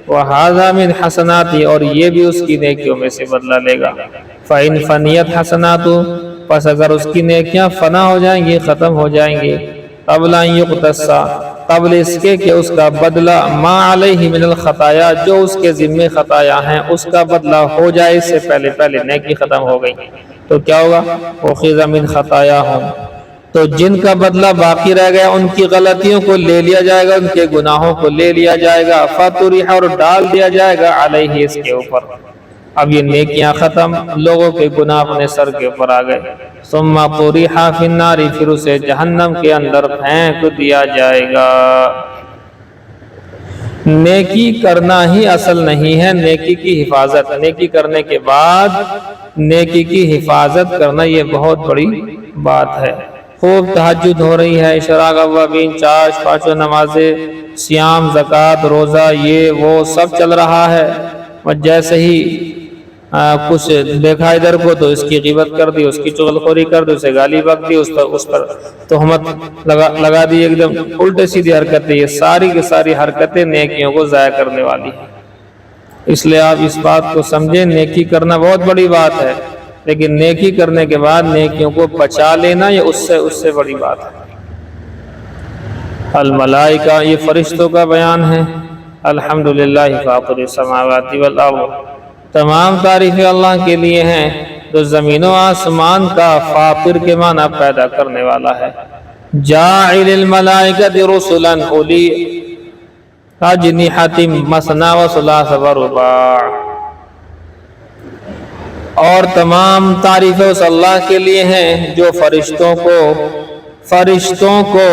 وَھذا مِنْ حَسَنَاتِهِ اور یہ بھی اس کی نیکیوں میں سے بدلہ لے گا، فَإِنْ فَنِيَتْ حَسَنَاتُهُ پس اگر اس کی نیکیاں فنا ہو جائیں گی، ختم ہو جائیں گی، قبل ان یقتص قبل اس کے کہ اس کا بدلہ ما علیہ من الخطایا جو اس کے ذمے خطایا ہیں اس کا بدلہ ہو جائے، اس سے پہلے نیکی ختم ہو گئی تو کیا ہوگا؟ اخذ من خطایاہم، تو جن کا بدلہ باقی رہ گیا ان کی غلطیوں کو لے لیا جائے گا، ان کے گناہوں کو لے لیا جائے گا، فطرح اور ڈال دیا جائے گا علیہ اس کے اوپر، اب یہ نیکیاں ختم، لوگوں کے گناہ اپنے سر کے اوپر آ گئے، ثم طرح فی النار پھر اسے جہنم کے اندر پھینک دیا جائے گا۔ نیکی کرنا ہی اصل نہیں ہے، نیکی کی حفاظت، نیکی کرنے کے بعد نیکی کی حفاظت کرنا یہ بہت بڑی بات ہے۔ خوب تہجد ہو رہی ہے، اشراق اوابین، چاش پانچوں نمازیں، صیام، زکوٰۃ، روزہ، یہ وہ سب چل رہا ہے، اور جیسے ہی کچھ دیکھا ادھر کو تو اس کی غیبت کر دی، اس کی چغلخوری کر دی، اسے گالی بک دی، اس پر تہمت لگا دی، ایک دم الٹے سیدھی حرکتیں، یہ ساری کی ساری حرکتیں نیکیوں کو ضائع کرنے والی ہیں۔ اس لیے آپ اس بات کو سمجھیں، نیکی کرنا بہت بڑی بات ہے، لیکن نیکی کرنے کے بعد نیکیوں کو بچا لینا یہ اس سے بڑی بات ہے۔ الملائکہ یہ فرشتوں کا بیان ہے، الحمدللہ فاطر السماوات والارض، تمام تعریفیں اللہ کے لیے ہیں جو زمین و آسمان کا فاطر کے معنی پیدا کرنے والا ہے۔ جاعل الملائکۃ رسلا اولی اجنحۃ مثنی وثلاث ورباع، اور تمام تعریفیں اس اللہ کے لیے ہیں جو فرشتوں کو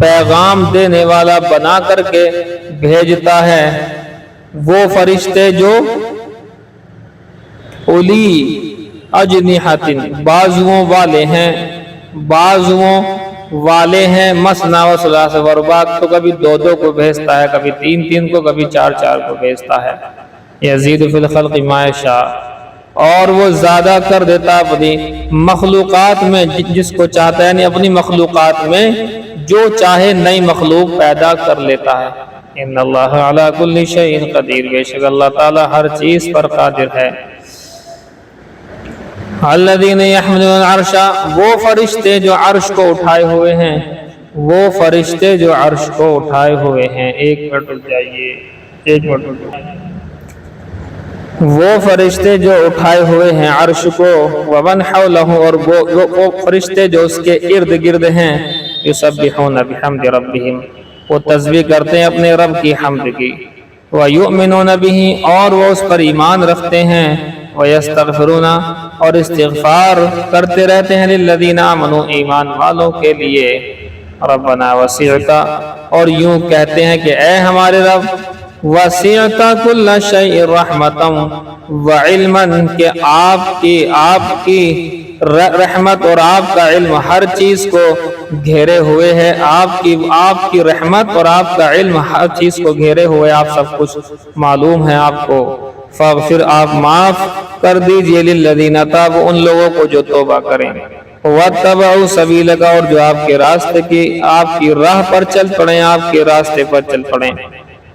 پیغام دینے والا بنا کر کے بھیجتا ہے، وہ فرشتے جو اولی اجنحۃ بازوؤں والے ہیں، مثنی و ثلاث ورباع، تو کبھی دو کو بھیجتا ہے، کبھی تین کو، کبھی چار کو بھیجتا ہے، یزید فی الخلق ما یشاء، اور وہ زیادہ کر دیتا اپنی مخلوقات میں جس کو چاہتا ہے، یعنی اپنی مخلوقات میں جو چاہے نئی مخلوق پیدا کر لیتا ہے۔ ان اللہ علی کل شیء قدیر، بے شک اللہ تعالی ہر چیز پر قادر ہے۔ الذین یحملون العرش، وہ فرشتے جو عرش کو اٹھائے ہوئے ہیں، وہ فرشتے جو عرش کو اٹھائے ہوئے ہیں، ایک منٹ رک جائیے، وہ فرشتے جو اٹھائے ہوئے ہیں عرش کو، ومن حولہ اور وہ فرشتے جو اس کے ارد گرد ہیں، یسبحون بحمد ربہم، وہ تسبیح کرتے ہیں اپنے رب کی حمد کی، وَيُؤْمِنُونَ بِهِ اور وہ اس پر ایمان رکھتے ہیں، وَيَسْتَغْفِرُونَ اور استغفار کرتے رہتے ہیں، لِلَّذِينَ آمَنُوا ایمان والوں کے لیے، رَبَّنَا وَسِعْتَ اور یوں کہتے ہیں کہ اے ہمارے رب، وَسِعْتَ كُلَّ شَيْءٍ رَحْمَةً وَعِلْمًا کہ آپ کی رحمت اور آپ کا علم ہر چیز کو گھیرے ہوئے ہے، آپ کی رحمت اور آپ کا علم ہر چیز کو گھیرے ہوئے، آپ سب کچھ معلوم ہے آپ کو، فاغفر آپ معاف کر دیجئے للذین تابوا ان لوگوں کو جو توبہ کریں، واتبعوا سبیلک اور جو آپ کے راستے کی آپ کی راہ پر چل پڑیں، آپ کے راستے پر چل پڑیں،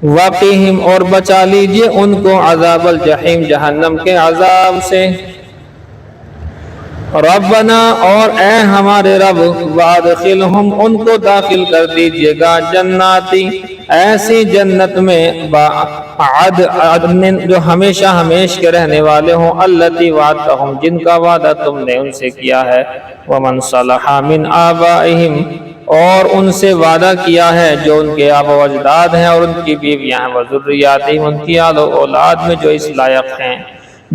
وقیہم اور بچا لیجئے ان کو عذاب الجحیم جہنم کے عذاب سے، ربنا اور اے ہمارے رب وادخلہم ان کو داخل کر دیجئے گا جناتی ایسی جنت میں عدن جو ہمیشہ ہمیش کے رہنے والے ہوں، التی وعدتہم جن کا وعدہ تم نے ان سے کیا ہے، ومن صلح من آبائہم اور ان سے وعدہ کیا ہے جو ان کے آبا و اجداد ہیں اور ان کی بیویاں ہیں، وذریاتہم ان کی اولاد میں جو اس لائق ہیں،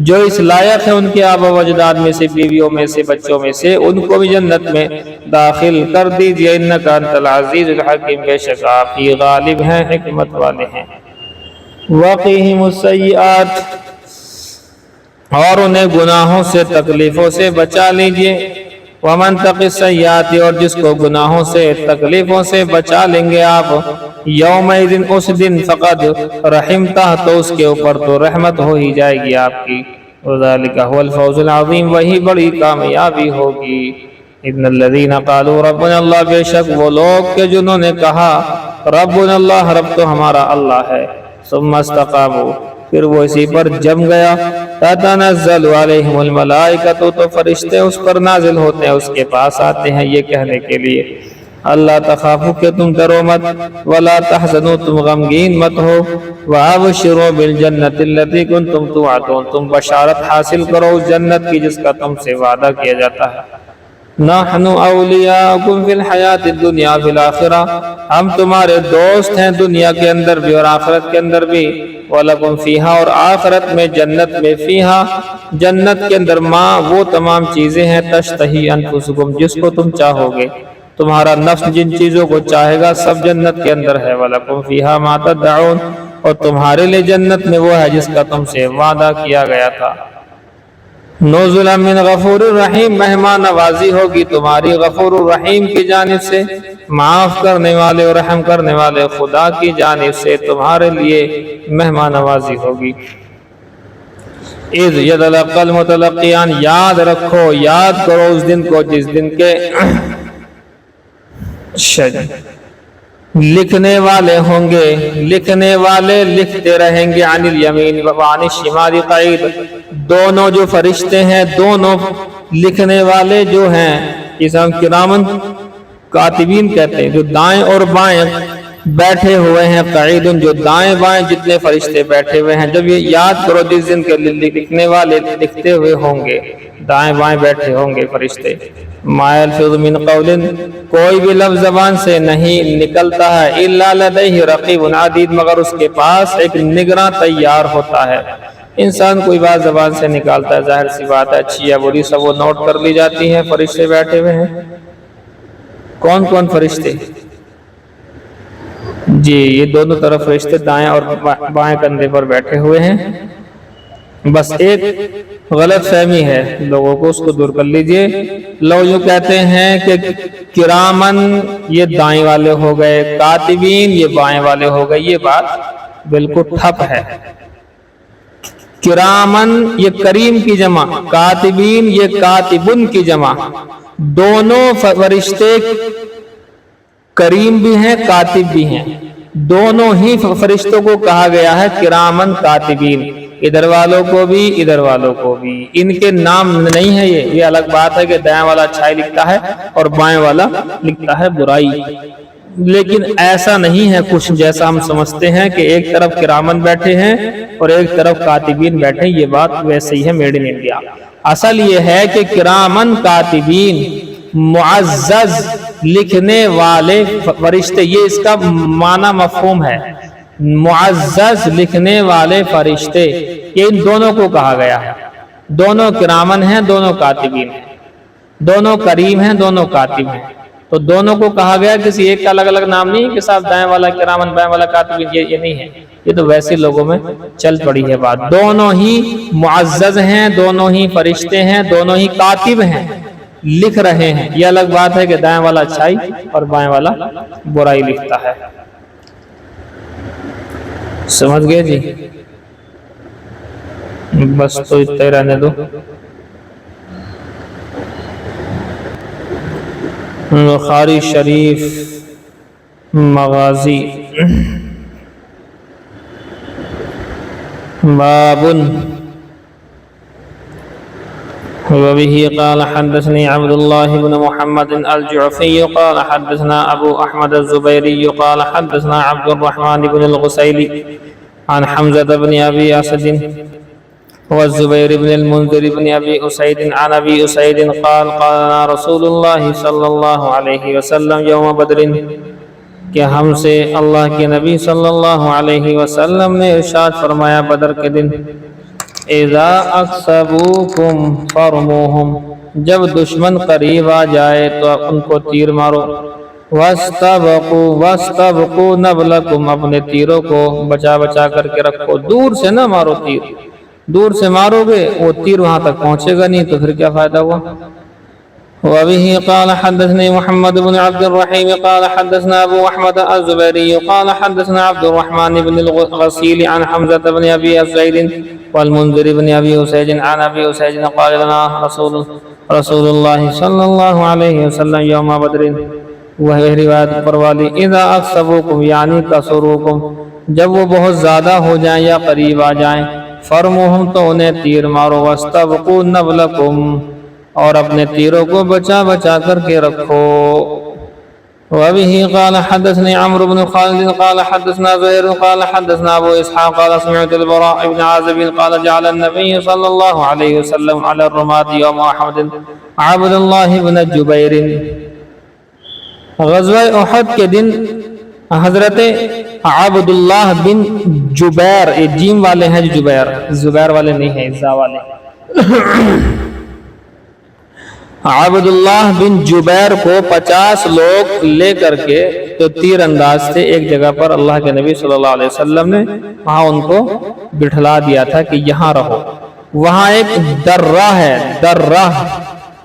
جو اس لائق ہے ان کے آبا و اجداد میں سے، بیویوں میں سے، بچوں میں سے، ان کو بھی جنت میں داخل کر دیجئے، انک انت العزیز الحکیم بے شک آپ ہی غالب ہیں حکمت والے ہیں، وقیہم السیئات اور انہیں گناہوں سے تکلیفوں سے بچا لیجئے، ومن تق السیئات اور جس کو گناہوں سے تکلیفوں سے بچا لیں گے آپ، یومئذ اس دن فقد رحمتہ تو اس کے اوپر تو رحمت ہو ہی جائے گی آپ کی، وذالک هو الفوز العظیم وہی بڑی کامیابی ہوگی، ان الذین قالوا ربنا اللہ بے شک وہ لوگ کہ جنہوں نے کہا ربنا اللہ رب تو ہمارا اللہ ہے، ثم استقاموا پھر وہ اسی پر جم گیا، تتنزل علیہم الملائکۃ تو فرشتے اس پر نازل ہوتے ہیں، اس کے پاس آتے ہیں یہ کہنے کے لیے اللہ تخافوا کہ تم ڈرو مت، ولا تحزنوا تم غمگین مت ہو، وابشروا بالجنۃ التی کنتم توعدون تم بشارت حاصل کرو اس جنت کی جس کا تم سے وعدہ کیا جاتا ہے، نحن اولیاؤکم فی الحیات الدنیا فی الاخرہ ہم تمہارے دوست ہیں دنیا کے اندر بھی اور آخرت کے اندر بھی، وَلَكُمْ فِيهَا اور آخرت میں جنت میں، فیہا جنت کے اندر ماں وہ تمام چیزیں ہیں، تشتہی انفسکم جس کو تم چاہو گے، تمہارا نفس جن چیزوں کو چاہے گا سب جنت کے اندر ہے، وَلَكُمْ فِيهَا مَا تَدَّعُونَ اور تمہارے لئے جنت میں وہ ہے جس کا تم سے وعدہ کیا گیا تھا، نزلا من غفور الرحیم مہمان نوازی ہوگی تمہاری غفور الرحیم کی جانب سے، معاف کرنے والے اور رحم کرنے والے خدا کی جانب سے تمہارے لیے مہمان نوازی ہوگی، اذ یتلقی المتلقیان یاد رکھو یاد کرو اس دن کو جس دن کے لکھنے والے ہوں گے، لکھنے والے لکھتے رہیں گے، عن الیمین وعن الشمال قعید دونوں جو فرشتے ہیں دونوں لکھنے والے جو ہیں اسے ہم کرامن کاتبین کہتے ہیں، جو دائیں اور بائیں بیٹھے ہوئے ہیں، قعید جو دائیں بائیں جتنے فرشتے بیٹھے ہوئے ہیں، جب یہ یاد کرو جس دن کے لکھنے والے لکھتے ہوئے ہوں گے، دائیں بائیں بیٹھے ہوں گے فرشتے، ما یلفظ من قول کوئی بھی لفظ زبان سے نہیں نکلتا ہے، الا لدیہ رقیب عتید مگر اس کے پاس ایک نگراں تیار ہوتا ہے، انسان کوئی بات زبان سے نکالتا ہے ظاہر سی بات ہے اچھی یا بری سب وہ نوٹ کر لی جاتی ہیں، فرشتے بیٹھے ہوئے ہیں، کون کون فرشتے؟ جی یہ دونوں طرف فرشتے دائیں اور بائیں کندھے پر بیٹھے ہوئے ہیں، بس ایک غلط فہمی ہے لوگوں کو اس کو دور کر لیجئے، لوگ یوں کہتے ہیں کہ کرامن یہ دائیں والے ہو گئے، کاتبین یہ بائیں والے ہو گئے، یہ بات بالکل ٹھپ ہے، کرامن یہ کریم کی جمع، کاتبین یہ کاتبن کی جمع، دونوں فرشتے کریم بھی ہیں کاتب بھی ہیں، دونوں ہی فرشتوں کو کہا گیا ہے کرامن کاتبین، ادھر والوں کو بھی ادھر والوں کو بھی، ان کے نام نہیں ہے یہ الگ بات ہے کہ دائیں والا اچھائی لکھتا ہے اور بائیں والا لکھتا ہے برائی، لیکن ایسا نہیں ہے کچھ جیسا ہم سمجھتے ہیں کہ ایک طرف کرامن بیٹھے ہیں اور ایک طرف کاتبین بیٹھے ہیں، یہ بات ویسے ہی ہے میڈ ان انڈیا، اصل یہ ہے کہ کرامن کاتبین معزز لکھنے والے فرشتے، یہ اس کا معنی مفہوم ہے، معزز لکھنے والے فرشتے، یہ ان دونوں کو کہا گیا ہے، دونوں کرامن ہیں دونوں کاتبین ہیں، دونوں کریم ہیں دونوں کاتب ہیں، تو دونوں کو کہا گیا، کسی ایک کا الگ الگ نام نہیں کہ صاحب دائیں والا کرامن بائیں والا کاتبین، یہ نہیں ہے، یہ تو ویسے لوگوں میں چل پڑی ہے بات، دونوں ہی معزز ہیں دونوں ہی فرشتے ہیں دونوں ہی کاتب ہیں، لکھ رہے ہیں، یہ الگ بات ہے کہ دائیں والا اچھائی اور بائیں والا برائی لکھتا ہے، سمجھ گئے جی؟ بس تو اتنا ہی رہنے دو. بخاری شریف مغازی. باب وبه قال حدثني عبد الله بن محمد الجعفي قال حدثنا أبو أحمد الزبيري قال حدثنا عبد الرحمن بن الغسيلي عن حمزة بن أبي أسد والزبير بن المنذر بن أبي أسيد عن أبي أسيد قال قال لنا رسول الله صلى الله عليه وسلم يوم بدر کہ ہم سے اللہ کے نبی صلی اللہ علیہ وسلم نے ارشاد فرمایا بدر کے دن اذا اقصبوکم فرموہم، جب دشمن قریب آ جائے تو ان کو تیر مارو. واستبقوا نبلکم، اپنے تیروں کو بچا بچا کر کے رکھو، دور سے نہ مارو تیر، دور سے مارو گے وہ تیر وہاں تک پہنچے گا نہیں تو پھر کیا فائدہ ہوا. وبه قال حدثني محمد بن عبد الرحيم قال حدثنا أبو أحمد الزبيري قال حدثنا عبد الرحمن بن الغسيل عن حمزة بن أبي أسيد والمنذر بن أبي أسيد عن أبي أسيد قال لنا رسول الله صلى الله عليه وسلم يوم بدر، وہی روایت پر والی اذا اقصبوکم یعنی کسروکم، جب وہ بہت زیادہ ہو جائیں یا قریب آ جائیں، فرموہم تو انہیں تیر مارو، واستبقوا نبلکم اور اپنے تیروں کو بچا بچا کر کے رکھو. وبه قال حدثني عمرو بن خالد قال حدثنا زهير قال حدثنا ابو اسحاق قال سمعت البراء بن عازب قال جعل النبي صلى الله عليه وسلم على الرماة يوم احد عبد الله بن جبير. غزوہ احد کے دن حضرت عبد اللہ بن جبیر، جیم والے ہیں جبیر، زبیر والے نہیں ہیں، زا والے. عبداللہ بن جبیر کو 50 لوگ لے کر کے تو تیر انداز سے ایک جگہ پر اللہ کے نبی صلی اللہ علیہ وسلم نے وہاں ان کو بٹھلا دیا تھا کہ یہاں رہو. وہاں ایک درہ ہے، درہ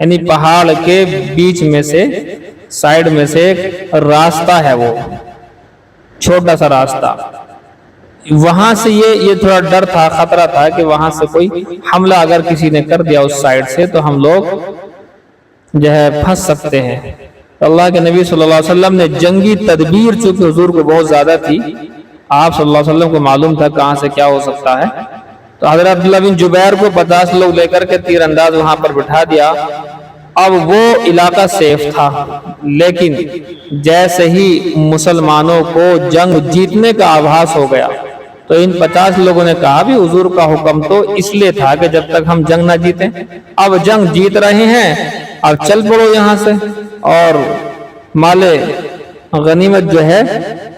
یعنی پہاڑ کے بیچ میں سے سائیڈ میں سے ایک راستہ ہے، وہ چھوٹا سا راستہ. وہاں سے یہ تھوڑا ڈر تھا، خطرہ تھا کہ وہاں سے کوئی حملہ اگر کسی نے کر دیا اس سائیڈ سے تو ہم لوگ جو ہے پھنس سکتے ہیں. اللہ کے نبی صلی اللہ علیہ وسلم نے جنگی تدبیر، چونکہ حضور کو بہت زیادہ تھی، آپ صلی اللہ علیہ وسلم کو معلوم تھا کہاں سے کیا ہو سکتا ہے، تو حضرت عبداللہ بن جبیر کو 50 لوگ لے کر کے تیر انداز وہاں پر بٹھا دیا. اب وہ علاقہ سیف تھا، لیکن جیسے ہی مسلمانوں کو جنگ جیتنے کا آبھاس ہو گیا تو ان 50 لوگوں نے کہا بھی حضور کا حکم تو اس لیے تھا کہ جب تک ہم جنگ نہ جیتیں، اب جنگ جیت رہے ہیں، اب چل پڑو یہاں سے اور مال غنیمت جو ہے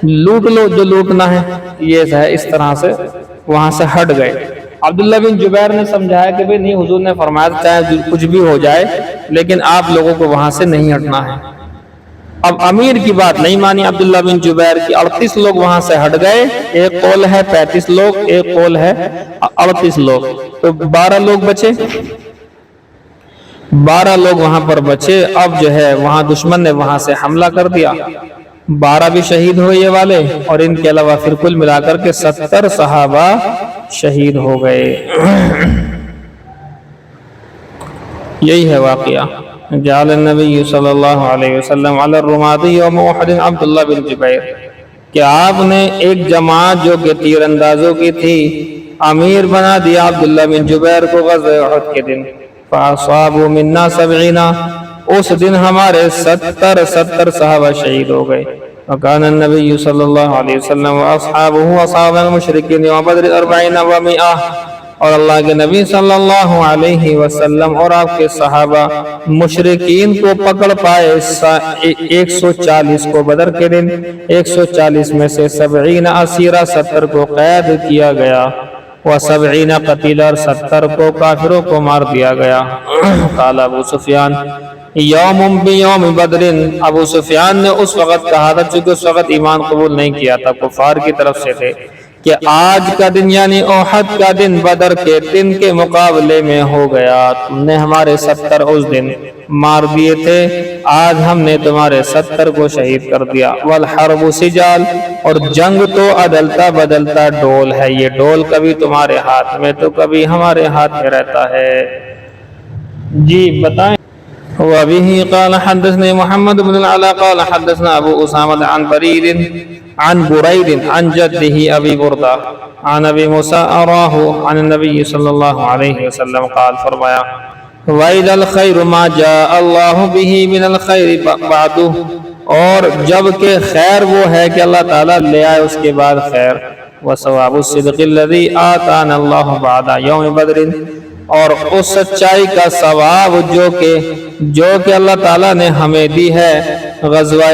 لوٹ لو جو لوٹنا ہے. یہ ہے اس طرح سے وہاں سے ہٹ گئے. عبداللہ بن جبیر نے سمجھایا کہ بھئی نہیں، حضور نے فرمایا چاہے کچھ بھی ہو جائے لیکن آپ لوگوں کو وہاں سے نہیں ہٹنا ہے. اب امیر کی بات نہیں مانی عبداللہ بن جبیر کی، 38 لوگ وہاں سے ہٹ گئے. ایک قول ہے 35 لوگ، ایک قول ہے 38 لوگ، تو 12 لوگ بچے. 12 لوگ وہاں پر بچے. اب جو ہے وہاں دشمن نے وہاں سے حملہ کر دیا، 12 بھی شہید ہوئے یہ والے، اور ان کے علاوہ پھر کل ملا کر کے 70 صحابہ شہید ہو گئے. یہی ہے واقعہ. جعل النبی صلی اللہ علیہ وسلم علی الرماة یوم احد عبداللہ بن جبیر، کہ آپ نے ایک جماعت جو کہ تیر اندازوں کی تھی امیر بنا دیا عبداللہ بن جبیر کو غزوہ احد کے دن. فاصابوا منا 70، اس دن ہمارے 70 صحابہ شہید ہو گئے. وکان النبی صلی اللہ علیہ وسلم واصحابہ اصحاب المشرکین یوم بدر 40 و100، اور اللہ کے نبی صلی اللہ علیہ وسلم اور آپ کے صحابہ مشرکین کو پکڑ پائے 140 کو بدر کے دن. 140 میں سے 70 اسیرہ 70 کو قید کیا گیا، و70 قتیل اور 70 کو کافروں کو مار دیا گیا. قال ابو سفیان یوم بیوم بدر، ابو سفیان نے اس وقت کہا تھا، چونکہ اس وقت ایمان قبول نہیں کیا تھا، کفار کی طرف سے تھے، کہ آج کا دن یعنی احد کا دن بدر کے دن کے مقابلے میں ہو گیا. تم نے ہمارے 70 اس دن مار دیے تھے، آج ہم نے تمہارے 70 کو شہید کر دیا۔ والحرب سجال، اور جنگ تو عدلتا بدلتا ڈول ہے، یہ ڈول کبھی تمہارے ہاتھ میں تو کبھی ہمارے ہاتھ میں رہتا ہے۔ جی بتائیں۔ وبه قال حدثنا محمد بن العلاء قال حدثنا ابو اسامہ عن بريد عن جده ابي بردہ عن ابي موسى اراه عن النبي صلی اللہ علیہ وسلم قال، فرمایا وَإِذَا الْخَيْرُ مَا جَاءَ اللَّهُ بِهِ مِنَ الْخَيْرِ بَعْدُهُ، اور جب کہ خیر وہ ہے کہ اللہ تعالیٰ لے آئے اس کے بعد خیر۔ وَثَوَابُ الصِّدْقِ الَّذِي آتَانَا اللَّهُ بَعْدَ يَوْمِ بَدْرٍ، اور اس سچائی کا ثواب جو کہ اللہ تعالیٰ نے ہمیں دی ہے غزوہ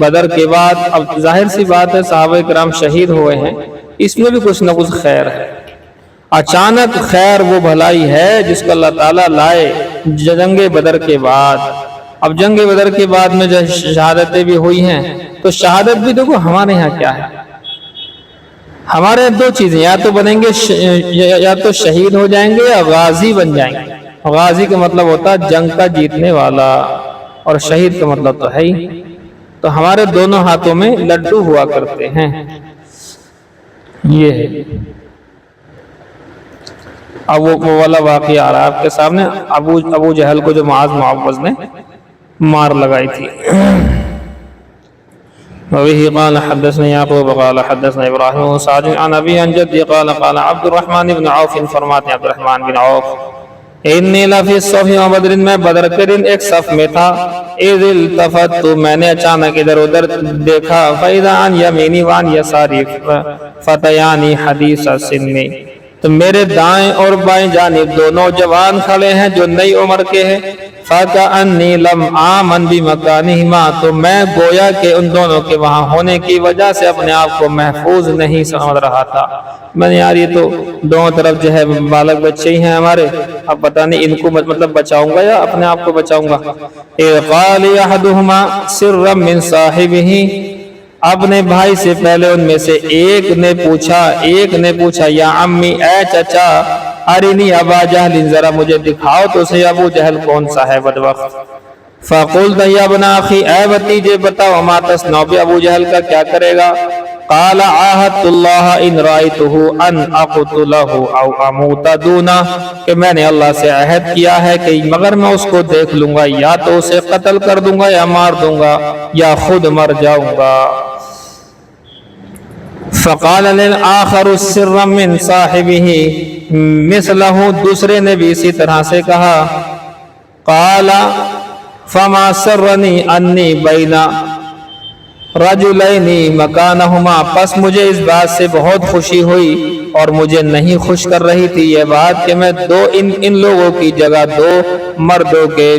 بدر کے بعد۔ اب ظاہر سی بات ہے صحابہ کرام شہید ہوئے ہیں، اس میں بھی کچھ نہ کچھ خیر ہے۔ اچانک خیر وہ بھلائی ہے جس کو اللہ تعالیٰ لائے جنگ بدر کے بعد۔ اب جنگ بدر کے بعد میں جو شہادتیں بھی ہوئی ہیں، تو شہادت بھی دیکھو ہمارے ہاں کیا ہے، ہمارے دو چیزیں، یا تو بنیں گے یا تو شہید ہو جائیں گے یا غازی بن جائیں گے۔ غازی کا مطلب ہوتا ہے جنگ کا جیتنے والا، اور شہید کا مطلب تو ہے ہی۔ تو ہمارے دونوں ہاتھوں میں لڈو ہوا کرتے ہیں، یہ ہے۔ اب وہ والا واقعہ آ رہا ہے آپ کے سامنے، ابو جہل کو جو معاذ معوذ نے مار لگائی تھی۔ وبه قال حدثنا يعقوب قال حدثنا ابراهيم بن سعد عن ابي عن جدي قال قال عبد الرحمن بن عوف، فرماتے ہیں عبد الرحمن بن عوف، انی لفی الصف یوم بدر، میں بدر کے دن ایک صف میں تھا۔ اذ التفت، میں نے اچانک ادھر ادھر دیکھا، فاذا عن یمینی وعن یساری فتیان حدیث السن، تو میرے دائیں اور بائیں جانب دو نوجوان کھڑے ہیں جو نئی عمر کے ہیں۔ فَكَأَنِّي لَمْ آمَنْ بِمَكَانِهِمَا، تو میں گویا کہ ان دونوں کے وہاں ہونے کی وجہ سے اپنے آپ کو محفوظ نہیں سمجھ رہا تھا۔ میں نے یار یہ تو دونوں طرف جو ہے بالغ بچے ہی ہیں ہمارے، اب پتہ نہیں ان کو مطلب بچاؤں گا یا اپنے آپ کو بچاؤں گا۔ قَالَ أَحَدُهُمَا سِرًّا مِّن صَاحِبِهِ، اپنے بھائی سے پہلے ان میں سے ایک نے پوچھا یا عمی، اے چچا، ارنی ابا جہل، ذرا مجھے دکھاؤ تو سے ابو جہل کون سا ہے بدبخت۔ فقلت یا ابن اخی، اے بھتیجے بتاؤ، ما تصنع، ابو جہل کا کیا کرے گا؟ قال عاہدت اللہ ان رأیتہ ان اقتلہ او اموت دونہ، کہ میں نے اللہ سے عہد کیا ہے کہ مگر میں اس کو دیکھ لوں گا یا تو اسے قتل کر دوں گا یا مار دوں گا یا خود مر جاؤں گا۔ فقال للآخر سرا من صاحبہ مثلہ، دوسرے نے بھی اسی طرح سے کہا۔ قال فما سرنی انی بین رجلین مکانہما، پس مجھے اس بات سے بہت خوشی ہوئی اور مجھے نہیں خوش کر رہی تھی یہ بات کہ میں ان لوگوں کی جگہ دو مردوں کے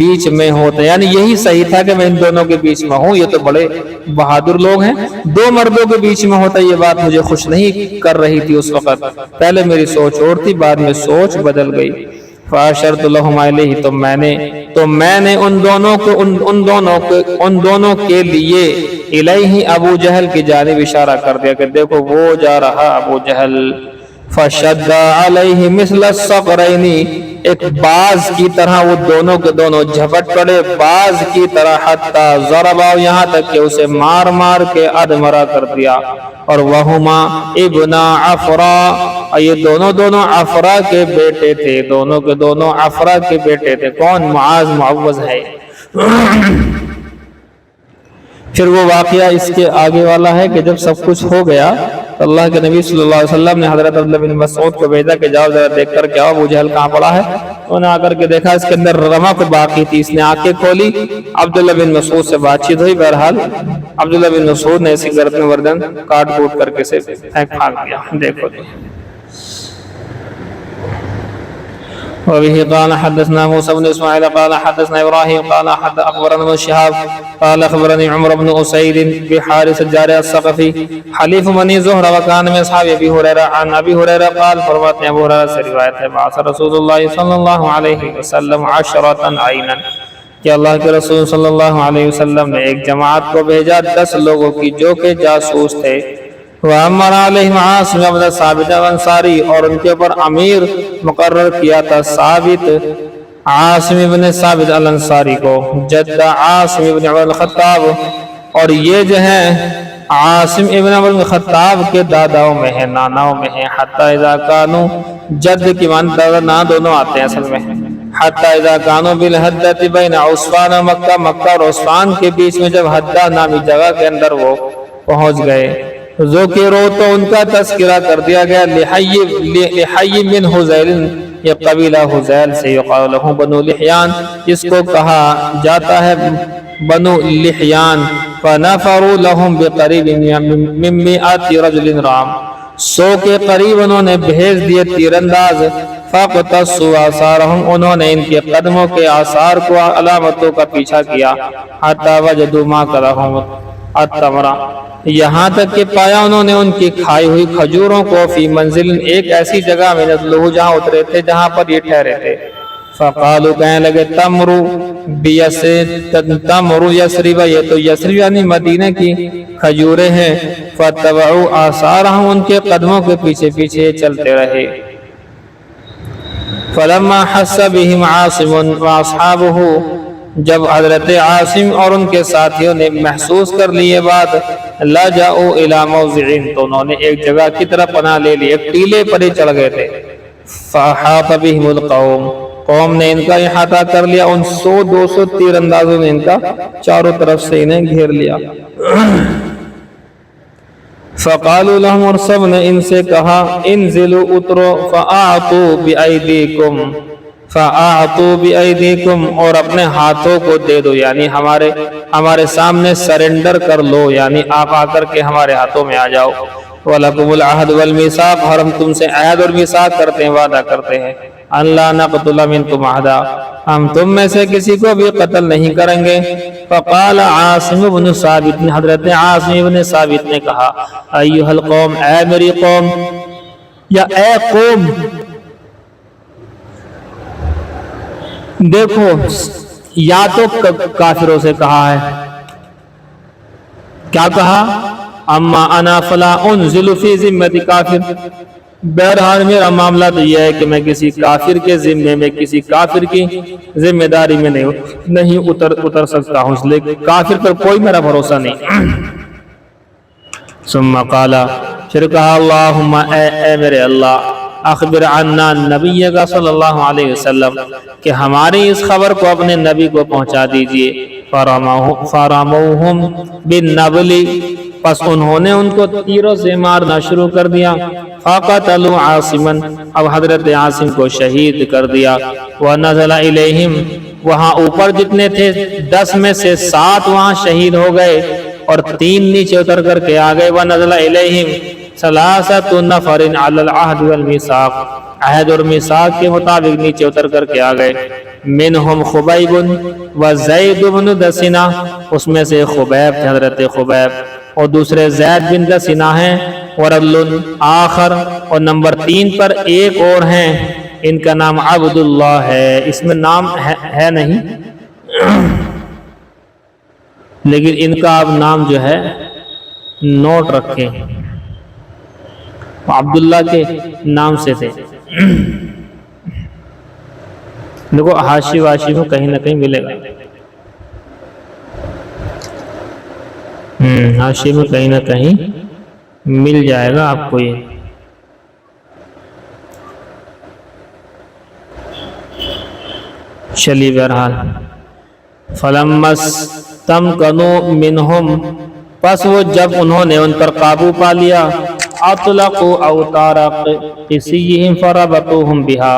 بیچ میں ہوتا، یعنی یہی صحیح تھا کہ میں ان دونوں کے بیچ میں ہوں، یہ تو بڑے بہادر لوگ ہیں، دو مردوں کے بیچ میں ہوتا، یہ بات مجھے خوش نہیں کر رہی تھی اس وقت، پہلے میری سوچ اور تھی، بعد میں سوچ بدل گئی۔ فاشرت لہم الیہ، تو میں نے ان دونوں کے لیے الیہ ابو جہل کی جانب اشارہ کر دیا کہ دیکھو وہ جا رہا ابو جہل۔ فشد علیہ مثل الصقرین، ایک باز کی طرح وہ دونوں کے دونوں جھپٹ پڑے باز کی طرح، حتی ضربا، یہاں تک کہ اسے مار مار کے ادمرا کر دیا۔ اور وہما ابن عفرا، یہ دونوں عفرا کے بیٹے تھے، دونوں کے دونوں عفرا کے بیٹے تھے۔ کون؟ معاذ معوذ ہے۔ پھر وہ واقعہ اس کے آگے والا ہے کہ جب سب کچھ ہو گیا تو اللہ کے نبی صلی اللہ علیہ وسلم نے حضرت عبداللہ بن مسعود کو بھیجا کہ جاؤ ذرا دیکھ کر کے آؤ ابو جہل کہاں پڑا ہے۔ انہوں نے آ کر کے دیکھا اس کے اندر رمق باقی تھی، اس نے آنکھیں کھولی، عبداللہ بن مسعود سے بات چیت ہوئی، بہرحال عبداللہ بن مسعود نے اسی گردن وردن کاٹ کوٹ کر کے سے پھینک دیا۔ دیکھو وبه قال حدثنا موسى بن اسماعيل قال حدثنا ابراهيم قال اخبرنا ابن شهاب قال اخبرني عمر بن اسيد بحارث الجاري الثقفي حليف بني زهره وكان من اصحاب ابي هريره عن ابي هريره قال، فرماتے ہیں ابو ہریرہ سے روایت ہے، بعث رسول اللہ صلی اللہ علیہ وسلم عشرۃ عینا، کہ اللہ کے رسول صلی اللہ علیہ وسلم نے ایک جماعت کو بھیجا 10 لوگوں کی جو کہ جاسوس تھے۔ وَأَمَّرَ عَلَيْهِمْ عَاصِمَ بْنَ ثَابِتَ الْأَنصَارِي، اور ان کے اوپر امیر مقرر کیا تھا ثابت عاصم ابن ثابت الانصاری کو، جد عاصم ابن عمر الخطاب، اور یہ جو ہے عاصم ابن عمر الخطاب کے داداؤں میں ہے، ناناؤں میں ہے۔ حتی اذا کانوا، جد کی معنی دادا نانا دونوں آتے ہیں اصل میں۔ حتی اذا کانوا بالحدۃ بین عصفان و مکہ، مکہ اور عصفان کے بیچ میں جب حدہ نامی جگہ کے اندر وہ پہنچ گئے، ذکروا تو ان کا تذکرہ کر دیا گیا، لحی من حذیل، یہ قبیلہ حذیل سے، یقال لہم بنو لحیان، جس کو کہا جاتا ہے بنو لحیان۔ فنفروا لهم بقریب من مئات رجل رام، 100 کے قریب انہوں نے بھیج دیے تیر انداز۔ فاقتصوا آثارهم، انہوں نے ان کے قدموں کے آثار کو، علامتوں کا پیچھا کیا۔ حتی وجدوا ماکلهم التمر، یہاں تک کہ پایا انہوں نے ان کی کھائی ہوئی کھجوروں کو، فی منزل، ایک ایسی جگہ میں نزلوہ، جہاں اترے تھے، جہاں پر یہ ٹھہرے تھے۔ فقالوا، کہنے لگے، تمرو یثرب، یہ تو یثرب یعنی مدینہ کی کھجوریں ہیں۔ فتبعوا آثارهم، ان کے قدموں کے پیچھے پیچھے چلتے رہے۔ فلما حس بهم عاصم واصحابه، جب حضرت عاصم اور ان کے ساتھیوں نے محسوس کر لی یہ بات، لجأوا الى موضع، تو انہوں نے ایک جگہ کی طرف پناہ لے لی، ایک ٹیلے پر ہی چڑھ گئے تھے۔ فاحاط بهم القوم، قوم نے ان کا احاطہ کر لیا، ان 100-200 تیر اندازوں نے ان کا چاروں طرف سے انہیں گھیر لیا۔ فقالوا لهم، اور سب نے ان سے کہا، انزلوا، اترو، فاعطوا بأیدیکم، اور اپنے ہاتھوں کو دے دو، یعنی ہمارے سامنے سرنڈر کر لو، یعنی آپ آ کر کے ہمارے ہاتھوں میں آ جاؤ۔ وَلَكُمُ الْعَهْدُ وَالْمِيثَاقُ، اور ہم تم سے عہد اور میثاق کرتے ہیں، وعدہ کرتے ہیں، اللہ نقتل منکم احدا، ہم تم میں سے کسی کو بھی قتل نہیں کریں گے۔ فقال عاصم بن ثابت، حضرت عاصم بن ثابت نے کہا، ایھا القوم، اے میری قوم، یا اے قوم، دیکھو یا تو کافروں سے کہا ہے، کیا کہا، اما انا فلا انزل فی ذمۃ کافر، بہرحال میرا معاملہ تو یہ ہے کہ میں کسی کافر کے ذمے میں، کسی کافر کی ذمہ داری میں نہیں اتر سکتا ہوں، اس لیے کافر پر کوئی میرا بھروسہ نہیں۔ ثم قال، پھر کہا، اللہم، اے میرے اللہ، اخبر عنا نبیک صلی اللہ علیہ وسلم، کہ ہماری اس خبر کو اپنے نبی کو پہنچا دیجئے۔ فرموہم بالنبل، پس انہوں نے ان کو تیروں سے مارنا شروع کر دیا۔ فقتلوا عاصما، اب حضرت عاصم کو شہید کر دیا۔ ونزل الیہم، وہاں اوپر جتنے تھے 10 میں سے 7 وہاں شہید ہو گئے، اور 3 نیچے اتر کر کے آ گئے۔ ونزل الیہم 3 نفر علی العہد والمیثاق، عہد اور میثاق کے مطابق نیچے اتر کر کے آ گئے۔ منہم خبیب وزید بن دسنہ، اس میں سے خبیب تھے، حضرت خبیب، اور دوسرے زید بن دسنہ ہیں، ورجل آخر، اور نمبر 3 پر ایک اور ہیں، ان کا نام عبداللہ ہے، اس میں نام ہے نہیں لیکن ان کا اب نام جو ہے نوٹ رکھیں، عبداللہ کے نام سے تھے۔ دیکھو حاشی واشی میں کہیں نہ کہیں ملے گا، حاشی میں کہیں نہ کہیں مل جائے گا آپ کو یہ۔ چلیے بہرحال، فلما استمکنوا منہم، پس وہ جب انہوں نے ان پر قابو پا لیا، اطلقوا اوتار قسیہم فربطوہم بہا،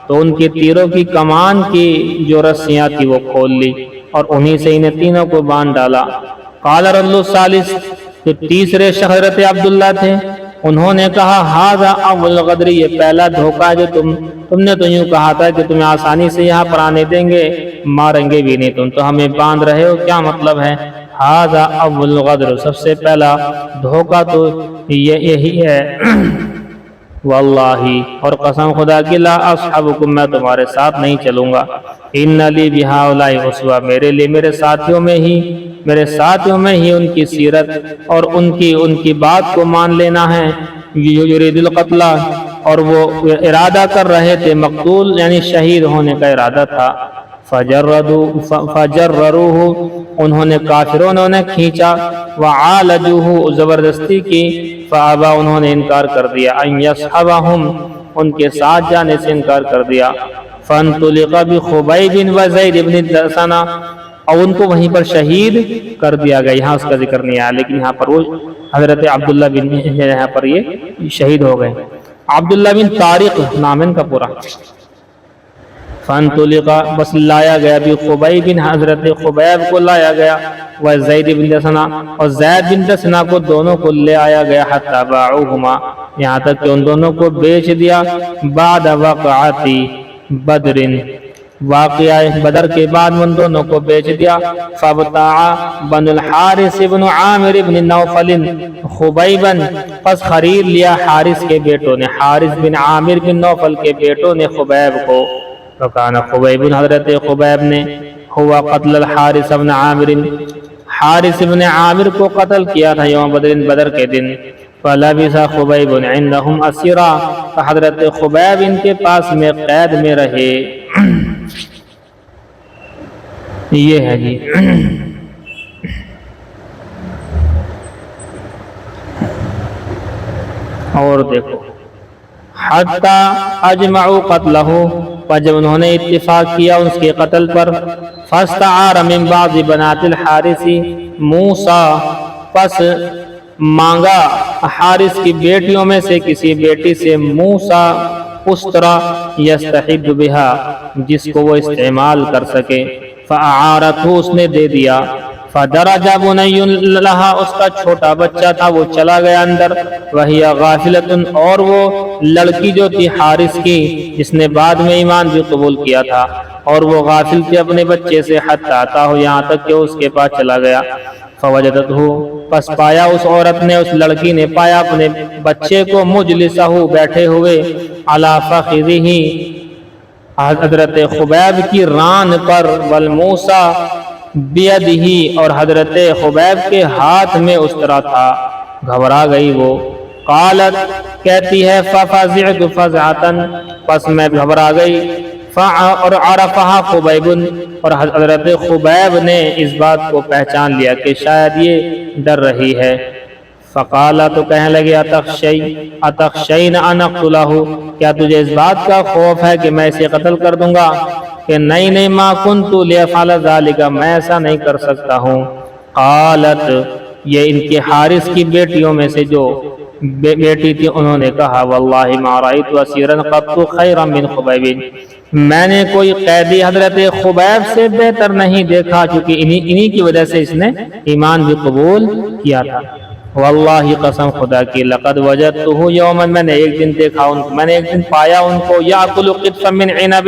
تو ان کے تیروں کی کمان کی جو رسیاں تھی وہ کھول لی، اور انہی سے انہیں تینوں کو باندھ ڈالا۔ قال رجل الثالث، جو تیسرے شخص حضرت عبداللہ تھے، انہوں نے کہا، ھذا اول غدر، یہ پہلا دھوکہ جو تم نے تو یوں کہا تھا کہ تمہیں آسانی سے یہاں پر آنے دیں گے، ماریں گے بھی نہیں، تم تو ہمیں باندھ رہے ہو، کیا مطلب ہے؟ ھذا اول غدر، سب سے پہلا دھوکہ تو یہی ہے۔ واللہ، اور قسم خدا کی، لا اصحبکم، میں تمہارے ساتھ نہیں چلوں گا، ان لی بہؤلاء اسوہ، میرے لیے میرے ساتھیوں میں ہی ان کی سیرت اور ان کی بات کو مان لینا ہے۔ یرید القتل، اور وہ ارادہ کر رہے تھے مقتول یعنی شہید ہونے کا ارادہ تھا، فجرروہ انہوں نے کافروں نے انہیں کھینچا، وعالجوہ زبردستی کی، فابا انہوں نے انکار کر دیا، ان یصحبہم ان کے ساتھ جانے سے انکار کر دیا، فانطلق بخبیب وزید بن دسنہ اور ان کو وہیں پر شہید کر دیا گیا۔ یہاں اس کا ذکر نہیں آیا لیکن یہاں پر وہ حضرت عبداللہ بن یہاں پر یہ شہید ہو گئے۔ عبداللہ بن طارق نام ان کا پورا۔ فانطلق بس لایا گیا بخبیب حضرت خبیب کو لایا گیا، وزید بن دسنہ اور زید بن دسنہ کو دونوں کو لے آیا گیا، حتی باعوہما یہاں تک کہ ان دونوں کو بیچ دیا، بعد وقعت بدر واقعہ بدر کے بعد ان دونوں کو بیچ دیا، فابتاع بن الحارث بن عامر بن نوفل خبیبا پس خرید لیا حارث کے بیٹوں نے، حارث بن عامر بن نوفل کے بیٹوں نے خبیب کو، فکان خبیب حضرت خبیب نے ہوا قتل الحارث بن عامر حارث بن عامر کو قتل کیا تھا یوم بدر بدر کے دن، فلبث خبیب عندهم اسیرا حضرت خبیب ان کے پاس میں قید میں رہے۔ یہ ہے جی اور دیکھو حتی اجمعوا قتلہ پر جب انہوں نے اتفاق کیا اس کے قتل پر، فاستعار من بعض بنات الحارث موسیٰ پس مانگا حارث کی بیٹیوں میں سے کسی بیٹی سے موسیٰ استرا یستحد بہا جس کو وہ استعمال کر سکے، فاعارتہ اس نے دے دیا، فدرج بنی لہا اس کا چھوٹا بچہ تھا وہ چلا گیا اندر، وہی غافلۃ اور وہ لڑکی جو تھی حارث کی جس نے بعد میں ایمان بھی قبول کیا تھا اور وہ غافل تھی اپنے بچے سے، حتی آتا ہو یہاں تک کہ اس کے پاس چلا گیا، فوجدتہ پس پایا اس عورت نے اس لڑکی نے پایا اپنے بچے کو مجلسہ بیٹھے ہوئے، علی فخذہ حضرت خبیب کی ران پر، والموسیٰ بیدہ اور حضرت خبیب کے ہاتھ میں استرا تھا، گھبرا گئی وہ، قالت کہتی ہے ففزعت فزعتا پس میں گھبرا گئی، اور عرفہا خبیب اور حضرت خبیب نے اس بات کو پہچان لیا کہ شاید یہ ڈر رہی ہے، فقالا تو کہنے لگے اتخشین ان اقتلہ کیا تجھے اس بات کا خوف ہے کہ میں اسے قتل کر دوں گا، کہ نہیں ما کنت لیفعل ذالک میں ایسا نہیں کر سکتا ہوں، قالت یہ ان کے حارث کی بیٹیوں میں سے جو بیٹی تھی انہوں نے کہا واللہ ما رأیت اسیرا قط خیرا من خبیب میں نے کوئی قیدی حضرت خبیب سے بہتر نہیں دیکھا چونکہ انہی کی وجہ سے اس نے ایمان بھی قبول کیا تھا، واللہ قسم خدا کی لقد وجدتہ یوما میں نے ایک دن دیکھا میں نے ایک دن پایا ان کو یاکل قطفا من عنب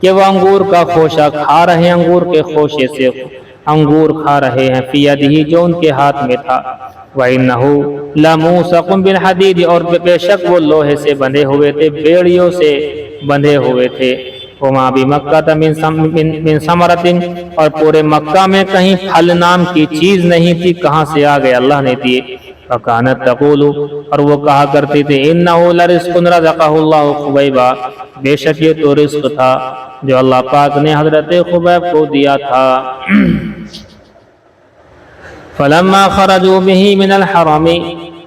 کہ وہ انگور کا خوشہ کھا رہے ہیں، انگور کے خوشے سے انگور کھا رہے ہیں، فی یدہ جو ان کے ہاتھ میں تھا، وَإِنَّهُ لَمُوسَقٌ بِالْحَدِيدِ اور بے شک وہ لوہے سے بندھے ہوئے تھے، بیڑیوں سے بندھے ہوئے تھے، وَمَا بِمَكَّةَ مِن ثَمَرَةٍ اور پورے مکہ میں کہیں پھل نام کی چیز نہیں تھی، کہاں سے آ گئے اللہ نے دیے، فَكَانَتْ تَقُولُ اور وہ کہا کرتی تھی إِنَّهُ لَرِزْقٌ رَزَقَهُ اللَّهُ خُبَيْبًا بے شک یہ تو رزق تھا جو اللہ پاک نے حضرت خبیب کو دیا تھا۔ فلما خرجوا به من الحرم